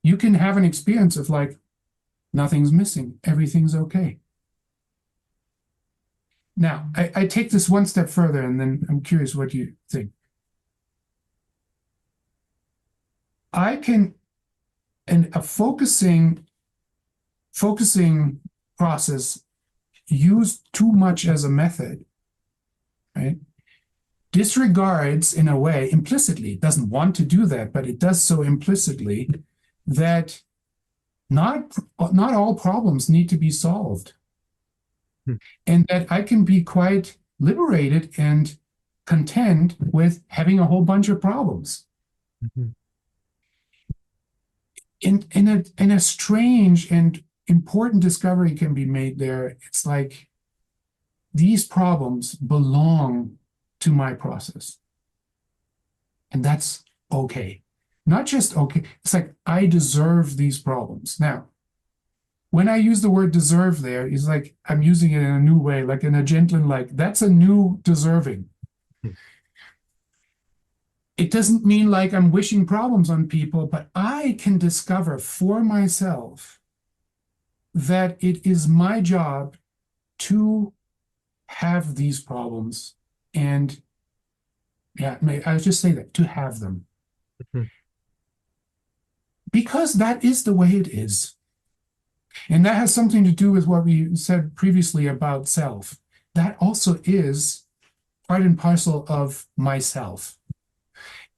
you can have an experience of like, nothing's missing, everything's okay. Now, I take this one step further, and then I'm curious what you think. And a focusing process used too much as a method, right, disregards in a way, implicitly, doesn't want to do that, but it does so implicitly, that not all problems need to be solved. And that I can be quite liberated and content with having a whole bunch of problems. Mm-hmm. In a strange and important discovery can be made there. It's like these problems belong to my process. And that's okay. Not just okay. It's like I deserve these problems. Now, when I use the word deserve there, it's like I'm using it in a new way, like in a Gendlin, like that's a new deserving. It doesn't mean like I'm wishing problems on people, but I can discover for myself that it is my job to have these problems. And yeah, I'll just say that, to have them. Mm-hmm. Because that is the way it is. And that has something to do with what we said previously about self. That also is part and parcel of myself.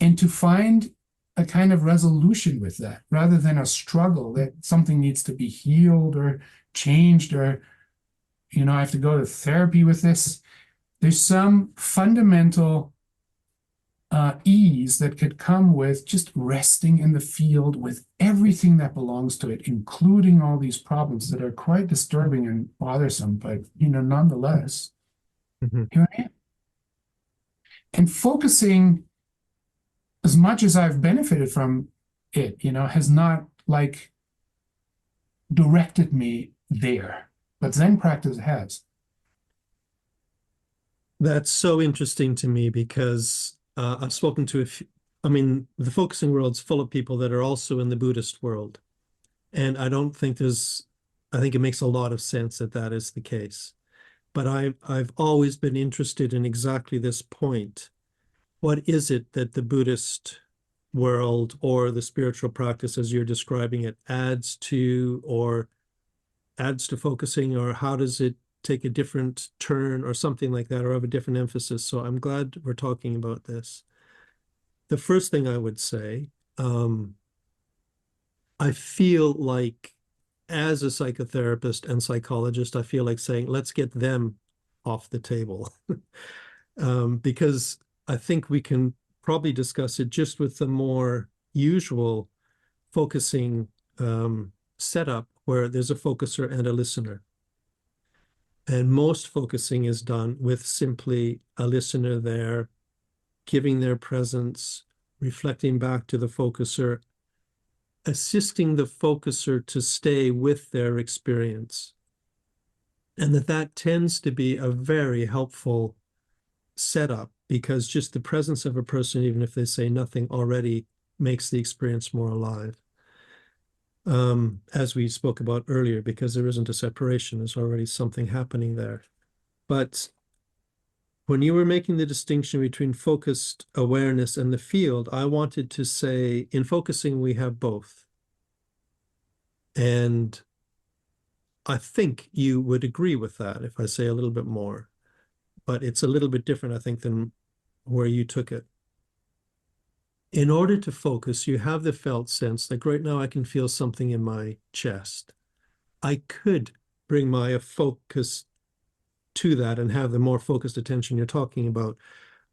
And to find a kind of resolution with that, rather than a struggle that something needs to be healed or changed, or, I have to go to therapy with this. There's some fundamental ease that could come with just resting in the field with everything that belongs to it, including all these problems that are quite disturbing and bothersome, but nonetheless, here I am. And focusing, as much as I've benefited from it, has not like directed me there, but Zen practice has. That's so interesting to me because I've spoken to the focusing world's full of people that are also in the Buddhist world. And I think it makes a lot of sense that that is the case. But I've always been interested in exactly this point. What is it that the Buddhist world or the spiritual practice, as you're describing it, adds to focusing, or how does it take a different turn or something like that, or have a different emphasis? So I'm glad we're talking about this. The first thing I would say, I feel like as a psychotherapist and psychologist, I feel like saying, let's get them off the table. Because I think we can probably discuss it just with the more usual focusing setup where there's a focuser and a listener. And most focusing is done with simply a listener there, giving their presence, reflecting back to the focuser, assisting the focuser to stay with their experience. And that tends to be a very helpful setup, because just the presence of a person, even if they say nothing, already makes the experience more alive. As we spoke about earlier, because there isn't a separation, there's already something happening there. But when you were making the distinction between focused awareness and the field, I wanted to say in focusing, we have both. And I think you would agree with that if I say a little bit more, but it's a little bit different, I think, than where you took it. In order to focus, you have the felt sense, like right now I can feel something in my chest. I could bring my focus to that and have the more focused attention you're talking about,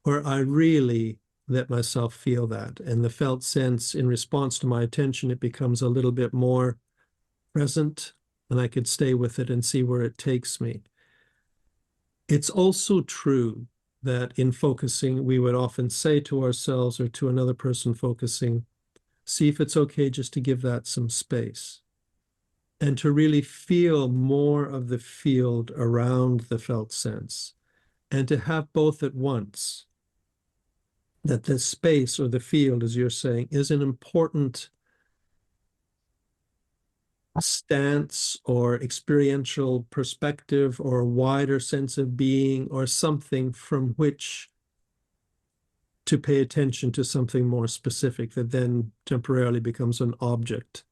where I really let myself feel that. And the felt sense, in response to my attention, it becomes a little bit more present, and I could stay with it and see where it takes me. It's also true that in focusing, we would often say to ourselves or to another person focusing, see if it's okay just to give that some space, and to really feel more of the field around the felt sense, and to have both at once. That the space or the field, as you're saying, is an important stance or experiential perspective or a wider sense of being or something from which to pay attention to something more specific that then temporarily becomes an object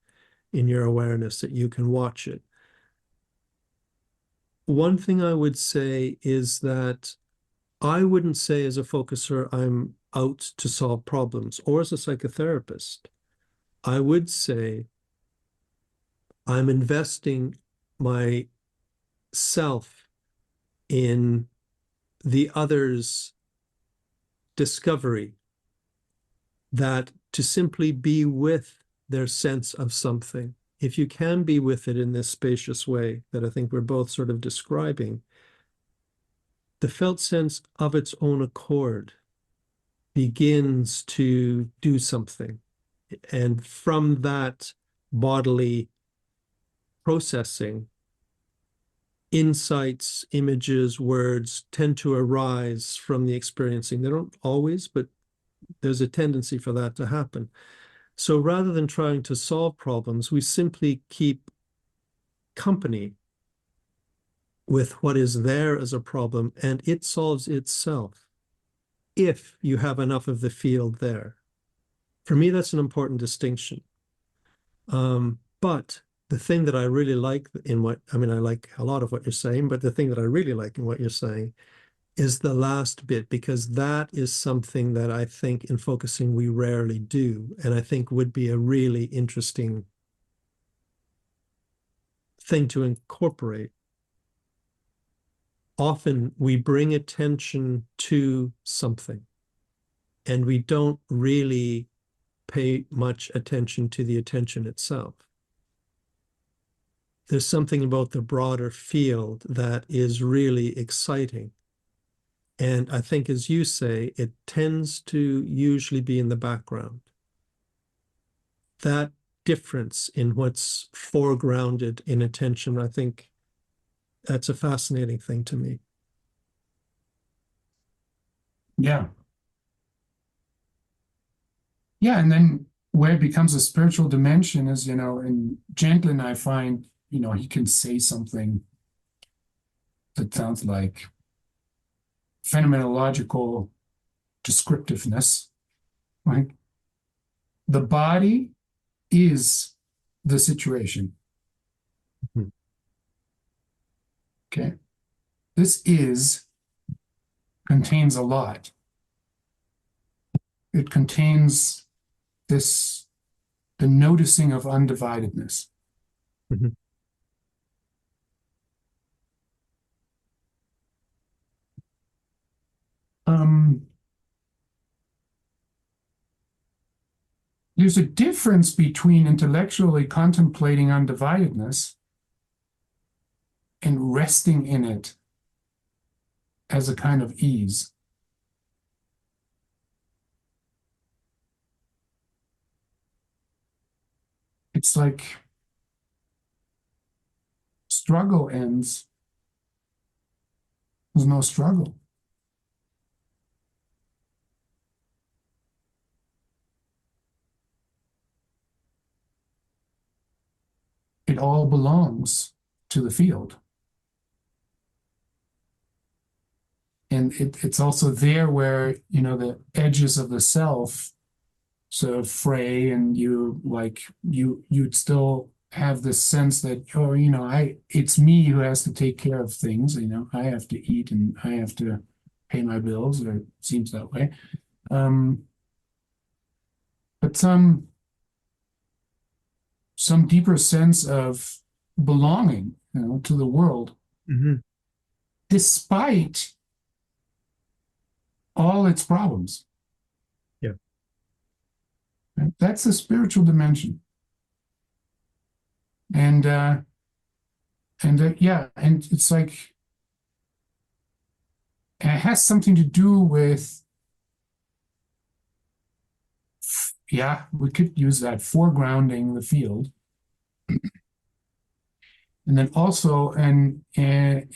in your awareness that you can watch it. One thing I would say is that I wouldn't say as a focuser I'm out to solve problems, or as a psychotherapist. I would say I'm investing myself in the other's discovery, that to simply be with their sense of something, if you can be with it in this spacious way that I think we're both sort of describing, the felt sense of its own accord begins to do something. And from that bodily processing, insights, images, words tend to arise from the experiencing. They don't always, but there's a tendency for that to happen. So rather than trying to solve problems, we simply keep company with what is there as a problem, and it solves itself if you have enough of the field there. For me, that's an important distinction. But the thing that I really like in what, I mean, I like a lot of what you're saying, but the thing that I really like in what you're saying is the last bit, because that is something that I think in focusing we rarely do, and I think would be a really interesting thing to incorporate. Often we bring attention to something and we don't really pay much attention to the attention itself. There's something about the broader field that is really exciting. And I think, as you say, it tends to usually be in the background. That difference in what's foregrounded in attention, I think that's a fascinating thing to me. Yeah. Yeah, and then where it becomes a spiritual dimension is, in Gendlin, I find, he can say something that sounds like phenomenological descriptiveness, right? The body is the situation. Mm-hmm. Okay. This contains a lot. It contains the noticing of undividedness. Mm-hmm. There's a difference between intellectually contemplating undividedness and resting in it as a kind of ease. It's like struggle ends. There's no struggle. It all belongs to the field. And it's also there where, the edges of the self sort of fray, and you'd still have this sense that, it's me who has to take care of things, I have to eat and I have to pay my bills, or it seems that way. But some deeper sense of belonging, to the world, Mm-hmm. despite all its problems. Yeah. Right? That's the spiritual dimension. And it's like, it has something to do with, we could use that, foregrounding the field. And then also in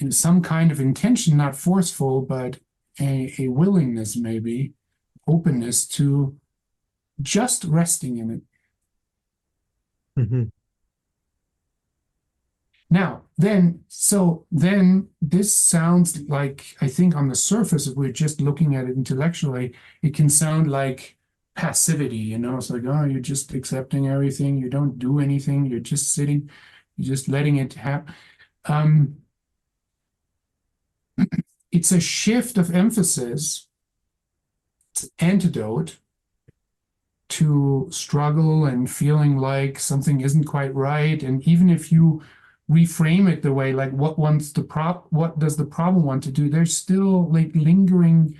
some kind of intention, not forceful, but a willingness, maybe, openness to just resting in it. Mm-hmm. Now, then this sounds like, I think on the surface, if we're just looking at it intellectually, it can sound like passivity, it's like, oh, you're just accepting everything, you don't do anything, you're just sitting, you're just letting it happen. It's a shift of emphasis. It's an antidote to struggle and feeling like something isn't quite right. And even if you reframe it the way, like, what does the problem want to do, there's still like lingering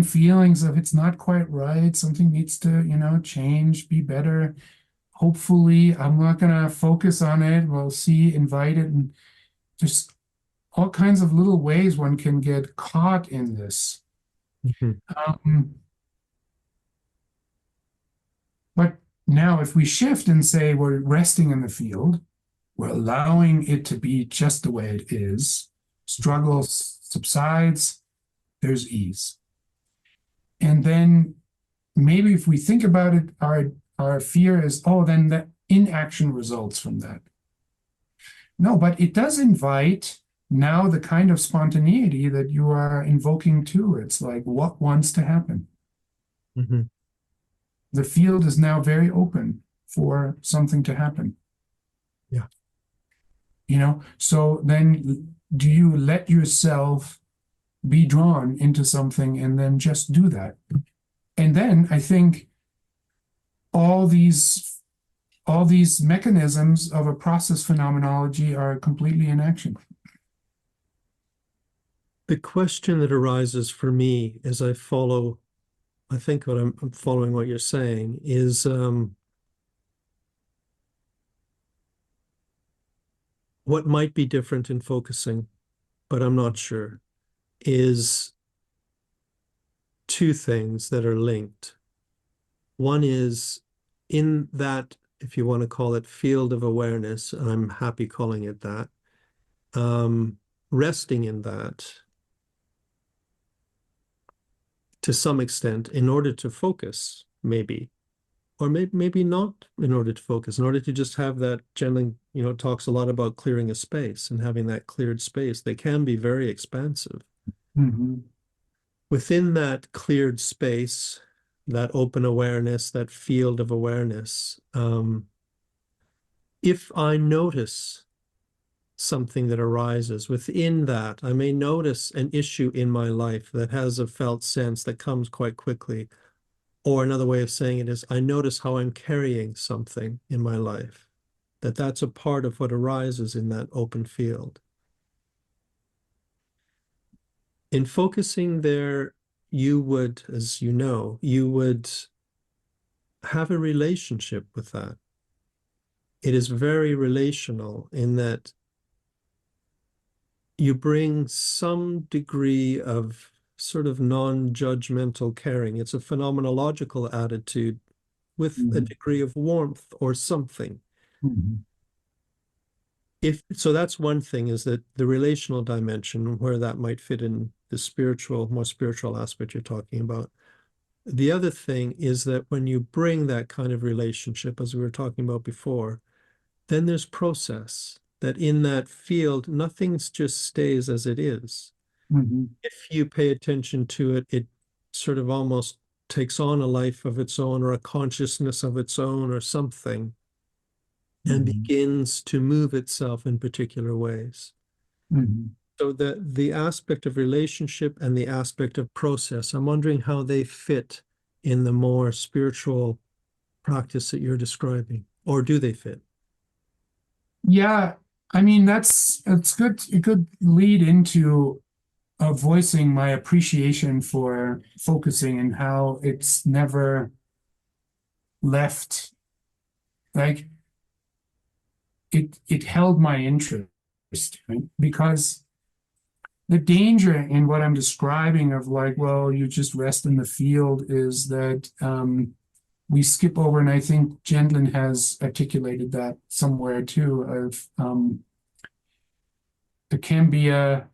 feelings of it's not quite right, something needs to change, be better. Hopefully, I'm not gonna focus on it, we'll see, invite it, and just all kinds of little ways one can get caught in this. Mm-hmm. But now if we shift and say we're resting in the field, we're allowing it to be just the way it is, struggle subsides, there's ease. And then maybe if we think about it, our fear is, then that inaction results from that. No, but it does invite now the kind of spontaneity that you are invoking too. It's like, what wants to happen? Mm-hmm. The field is now very open for something to happen. Yeah. So then do you let yourself be drawn into something and then just do that? And then I think all these mechanisms of a process phenomenology are completely in action. The question that arises for me as I think what I'm following what you're saying is what might be different in focusing, but I'm not sure, is two things that are linked. One is in that, if you want to call it field of awareness, I'm happy calling it that, resting in that to some extent in order to focus, maybe, or maybe not in order to focus, in order to just have that. Gendlin, talks a lot about clearing a space and having that cleared space. They can be very expansive. Mm-hmm. Within that cleared space, that open awareness, that field of awareness, if I notice something that arises within that, I may notice an issue in my life that has a felt sense that comes quite quickly. Or another way of saying it is, I notice how I'm carrying something in my life, that's a part of what arises in that open field. In focusing there, you would, as you would have a relationship with that. It is very relational in that you bring some degree of sort of non-judgmental caring. It's a phenomenological attitude with a degree of warmth or something. Mm-hmm. So that's one thing, is that the relational dimension, where that might fit in the more spiritual aspect you're talking about. The other thing is that when you bring that kind of relationship, as we were talking about before, then there's process. That in that field, nothing just stays as it is. Mm-hmm. If you pay attention to it, it sort of almost takes on a life of its own, or a consciousness of its own, or something, and begins to move itself in particular ways. Mm-hmm. So the aspect of relationship and the aspect of process, I'm wondering how they fit in the more spiritual practice that you're describing, or do they fit? Yeah, I mean that's good. A good lead into voicing my appreciation for focusing and how it's never left. Like it held my interest, right? Because the danger in what I'm describing of like, well, you just rest in the field, is that we skip over, and I think Gendlin has articulated that somewhere too, of there can be a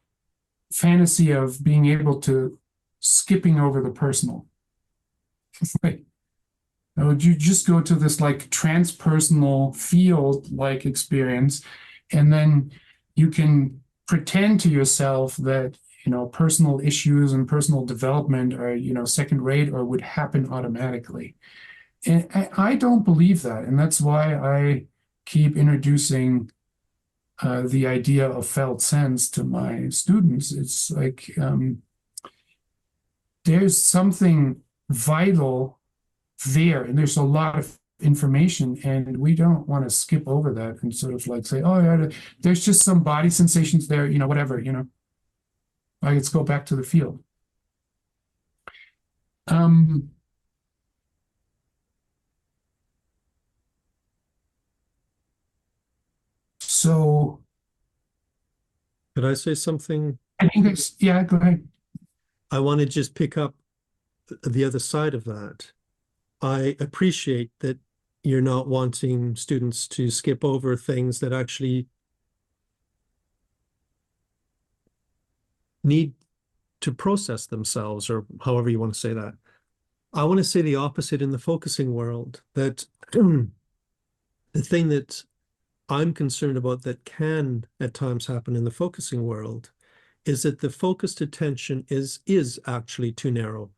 fantasy of being able to skipping over the personal. Like, would you just go to this like transpersonal field like experience, and then you can pretend to yourself that personal issues and personal development are second rate or would happen automatically. And I don't believe that, and that's why I keep introducing the idea of felt sense to my students. It's like there's something vital there, and there's a lot of information, and we don't want to skip over that and sort of like say, oh yeah, there's just some body sensations there, whatever, like, let's go back to the field. So Could I say something? I think it's, yeah, go ahead. I want to just pick up the other side of that. I appreciate that you're not wanting students to skip over things that actually need to process themselves, or however you want to say that. I want to say the opposite in the focusing world, that the thing that I'm concerned about that can at times happen in the focusing world is that the focused attention is actually too narrow.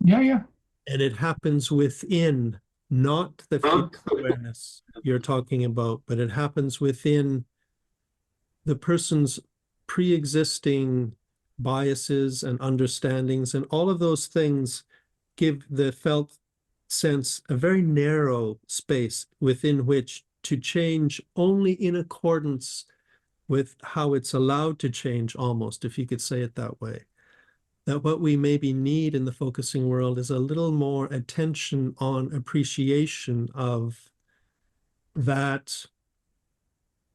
Yeah, yeah. And it happens within not the field awareness you're talking about, but it happens within the person's pre-existing biases and understandings, and all of those things give the felt sense a very narrow space within which to change only in accordance with how it's allowed to change, almost, if you could say it that way. That what we maybe need in the focusing world is a little more attention on appreciation of that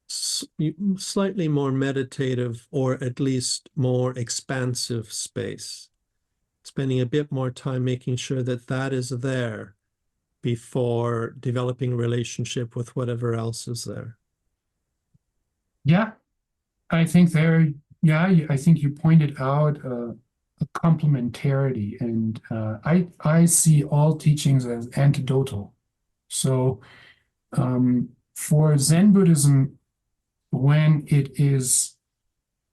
slightly more meditative, or at least more expansive space. Spending a bit more time making sure that that is there before developing a relationship with whatever else is there. Yeah, I think I think you pointed out a complementarity, and I see all teachings as antidotal. So for Zen Buddhism, when it is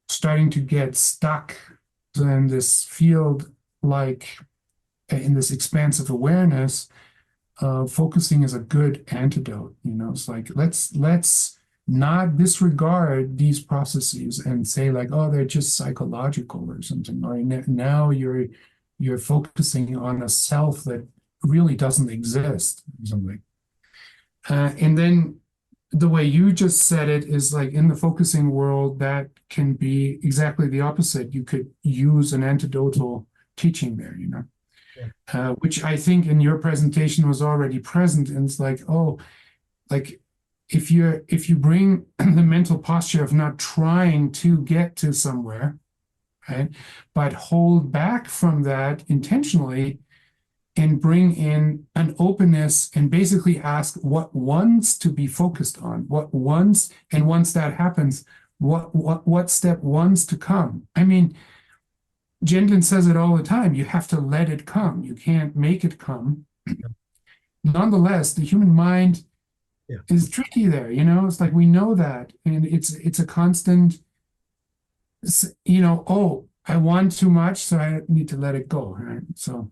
starting to get stuck in this field, like in this expansive awareness, focusing is a good antidote. It's like let's not disregard these processes and say like, oh, they're just psychological or something. Or now you're focusing on a self that really doesn't exist or something. And then the way you just said it is like in the focusing world, that can be exactly the opposite. You could use an antidotal teaching there, which I think in your presentation was already present. And it's like, oh, like if you bring the mental posture of not trying to get to somewhere, right, but hold back from that intentionally and bring in an openness and basically ask what wants to be focused on, what wants, and once that happens, what step wants to come. I mean, Gendlin says it all the time. You have to let it come. You can't make it come. Nonetheless, the human mind is tricky there. It's like we know that, and it's a constant. Oh, I want too much, so I need to let it go. Right? So.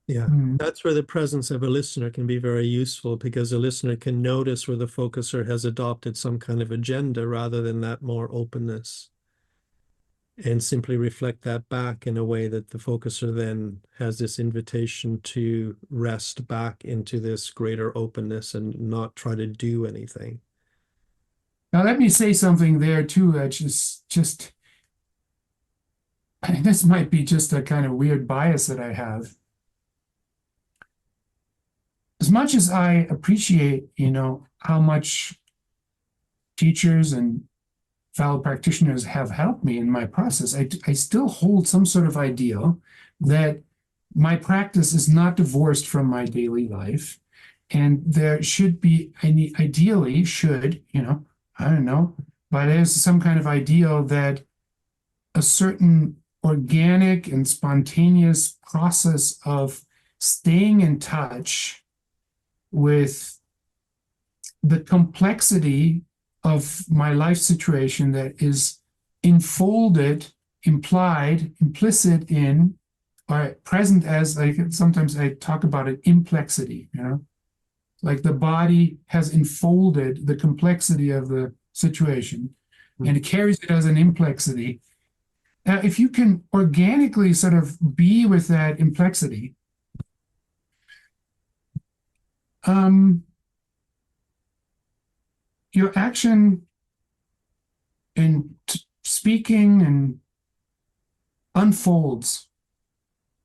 Yeah, that's where the presence of a listener can be very useful, because a listener can notice where the focuser has adopted some kind of agenda rather than that more openness, and simply reflect that back in a way that the focuser then has this invitation to rest back into this greater openness and not try to do anything. Now, let me say something there too. Just this might be just a kind of weird bias that I have. As much as I appreciate, how much teachers and fellow practitioners have helped me in my process, I still hold some sort of ideal that my practice is not divorced from my daily life. And there should be, ideally should, I don't know, but there's some kind of ideal that a certain organic and spontaneous process of staying in touch with the complexity of my life situation that is enfolded, implied, implicit in, or present as, like sometimes I talk about it, implexity, like the body has enfolded the complexity of the situation and it carries it as an implexity. Now, if you can organically sort of be with that implexity, your action and speaking and unfolds,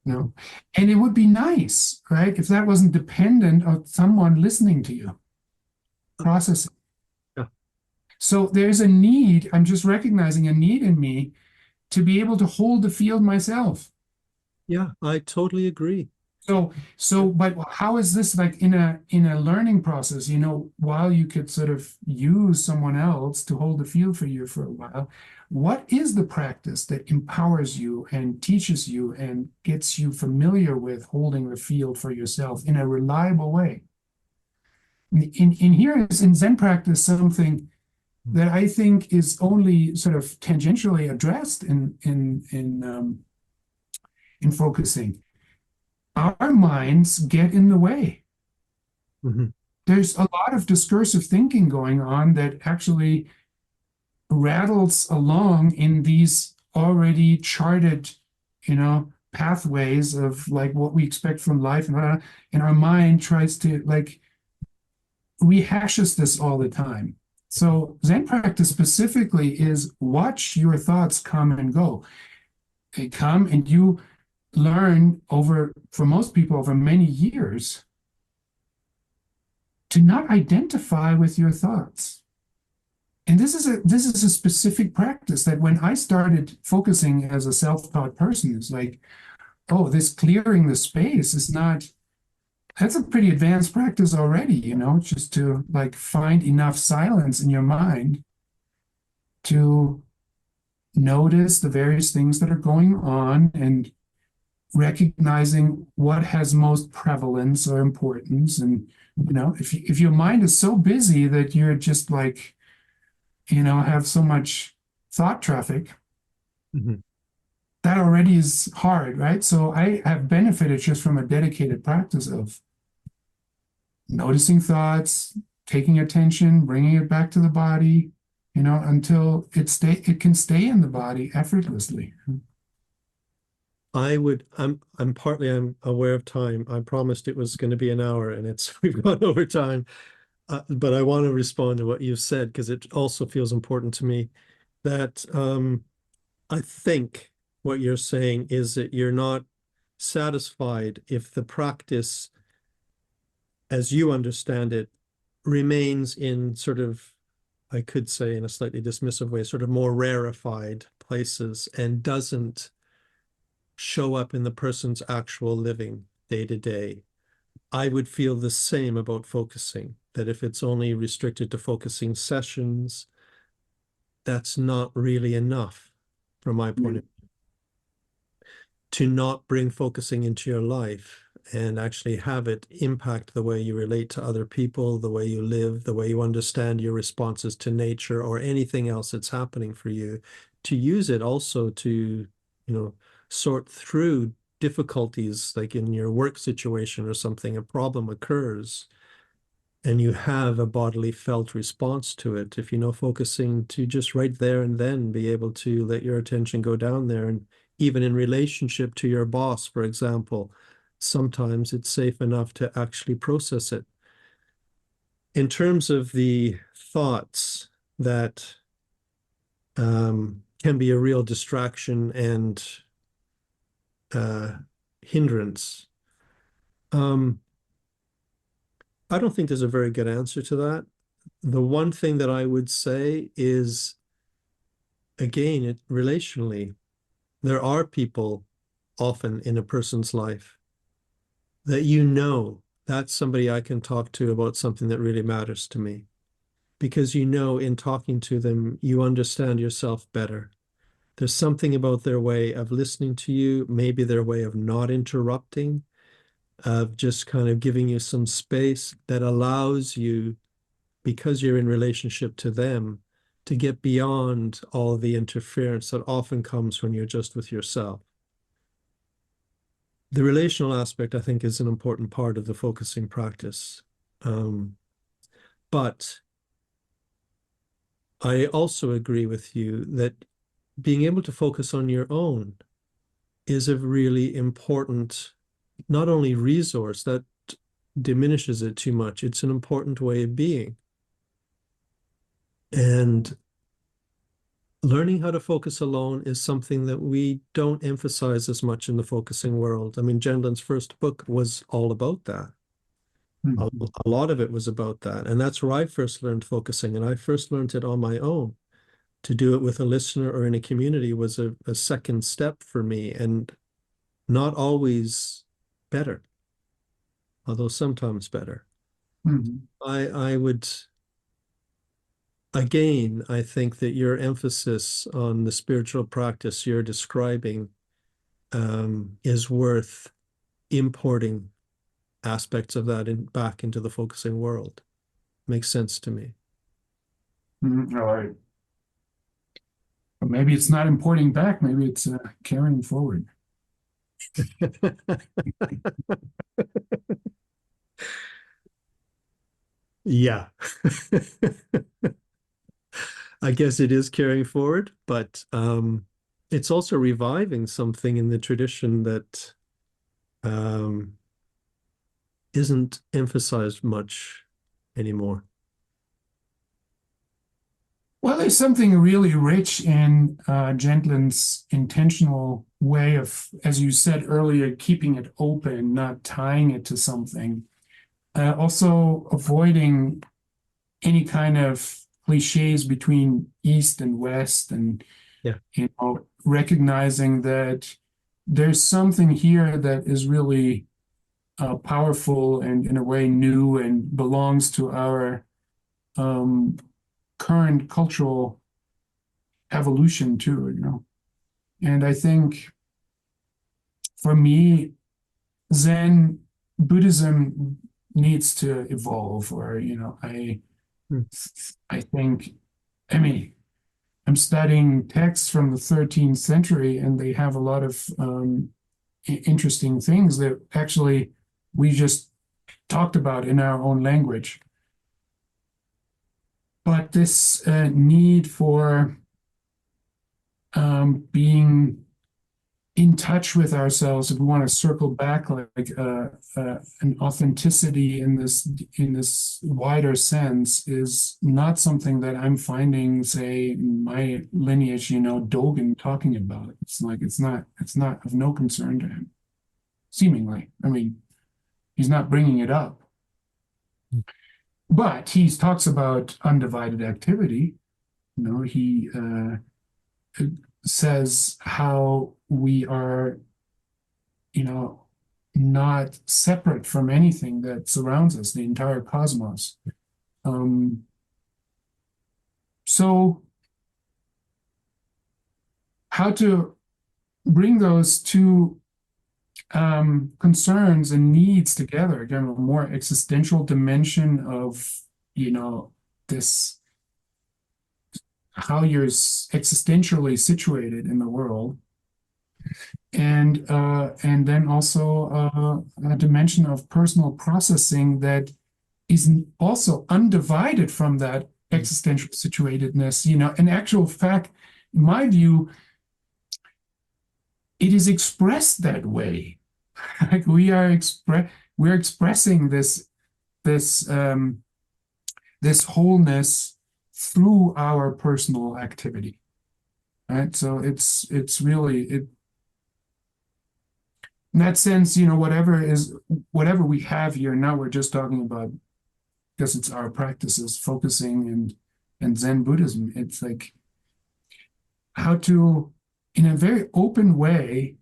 and it would be nice, right, if that wasn't dependent on someone listening to you, processing. Yeah. So there's a need, I'm just recognizing a need in me to be able to hold the field myself. Yeah, I totally agree. But how is this like in a learning process, while you could sort of use someone else to hold the field for you for a while, what is the practice that empowers you and teaches you and gets you familiar with holding the field for yourself in a reliable way? In here is in Zen practice something that I think is only sort of tangentially addressed in focusing. Our minds get in the way. Mhm. There's a lot of discursive thinking going on that actually rattles along in these already charted, pathways of like what we expect from life, and our mind tries to like rehashes this all the time. So Zen practice specifically is watch your thoughts come and go. They come and you learn over, for most people, over many years to not identify with your thoughts. And this is a specific practice that when I started focusing as a self-taught person, it's like, oh, this clearing the space is not, that's a pretty advanced practice already, just to like find enough silence in your mind to notice the various things that are going on and recognizing what has most prevalence or importance. And, if your mind is so busy that you're just like, have so much thought traffic, Mhm. that already is hard, right? So I have benefited just from a dedicated practice of noticing thoughts, taking attention, bringing it back to the body, until it can stay in the body effortlessly. I'm aware of time. I promised it was going to be an hour and we've gone over time. But I want to respond to what you've said because it also feels important to me that I think what you're saying is that you're not satisfied if the practice, as you understand it, remains in sort of, I could say in a slightly dismissive way, sort of more rarefied places and doesn't show up in the person's actual living day to day. I would feel the same about focusing, that if it's only restricted to focusing sessions, that's not really enough from my point of view. To not bring focusing into your life and actually have it impact the way you relate to other people, the way you live, the way you understand your responses to nature or anything else that's happening for you, to use it also to, sort through difficulties, like in your work situation or something, a problem occurs and you have a bodily felt response to it. If focusing to just right there and then be able to let your attention go down there, and even in relationship to your boss, for example, sometimes it's safe enough to actually process it. In terms of the thoughts that can be a real distraction and hindrance, I don't think there's a very good answer to that. The one thing that I would say is, again, relationally, there are people often in a person's life that that's somebody I can talk to about something that really matters to me. Because in talking to them, you understand yourself better. There's something about their way of listening to you, maybe their way of not interrupting, of just kind of giving you some space that allows you, because you're in relationship to them, to get beyond all the interference that often comes when you're just with yourself. The relational aspect, I think, is an important part of the focusing practice. But I also agree with you that being able to focus on your own is a really important, not only resource that diminishes it too much, it's an important way of being. And learning how to focus alone is something that we don't emphasize as much in the focusing world. I mean, Gendlin's first book was all about that. A lot of it was about that. And that's where I first learned focusing. And I first learned it on my own. To do it with a listener or in a community was a second step for me, and not always better, although sometimes better. I would, again, I think that your emphasis on the spiritual practice you're describing is worth importing aspects of that back into the focusing world. Makes sense to me. All right. But maybe it's not importing back. Maybe it's carrying forward. Yeah. I guess it is carrying forward, but it's also reviving something in the tradition that um, isn't emphasized much anymore. Well, there's something really rich in Gendlin's intentional way of, as you said earlier, keeping it open, not tying it to something. Also avoiding any kind of cliches between East and West, and Yeah. recognizing that there's something here that is really powerful and in a way new and belongs to our um, current cultural evolution too. And I think for me, Zen Buddhism needs to evolve, or Hmm. I think, I mean, I'm studying texts from the 13th century, and they have a lot of interesting things that actually we just talked about in our own language. But this need for being in touch with ourselves, if we want to circle back, like an authenticity in this wider sense, is not something that I'm finding, say, in my lineage, Dogen talking about. It's like it's not of no concern to him, seemingly. I mean, he's not bringing it up, but he talks about undivided activity. He says how we are, not separate from anything that surrounds us, the entire cosmos. So how to bring those two concerns and needs together, again, a more existential dimension of, this, how you're existentially situated in the world, and then also a dimension of personal processing that is also undivided from that existential situatedness. In actual fact, in my view, it is expressed that way. Like we're expressing this wholeness through our personal activity, right? So it's really it. In that sense, whatever we have here now, we're just talking about, because it's our practices, focusing and Zen Buddhism. It's like how to, in a very open way,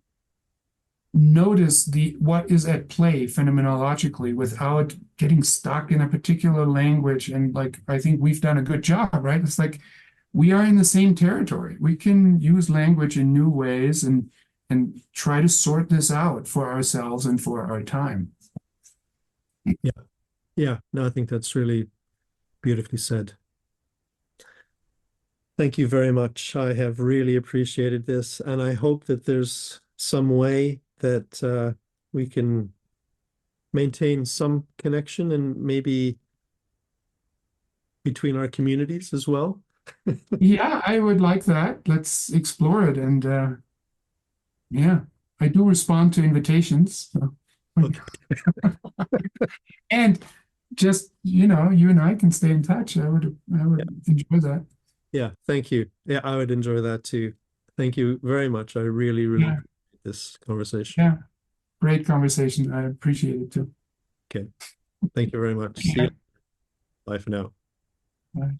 notice what is at play phenomenologically without getting stuck in a particular language. And like I think we've done a good job, right? It's like we are in the same territory. We can use language in new ways and try to sort this out for ourselves and for our time. Yeah. Yeah. No, I think that's really beautifully said. Thank you very much. I have really appreciated this, and I hope that there's some way that we can maintain some connection and maybe between our communities as well. Yeah, I would like that. Let's explore it. And yeah, I do respond to invitations. So. Okay. And just, you and I can stay in touch. I would enjoy that. Yeah, thank you. Yeah, I would enjoy that too. Thank you very much. I really, really Yeah, appreciate this conversation. yeah. Great conversation. I appreciate it too. Okay. Thank you very much. See Yeah. you. Bye for now. Bye.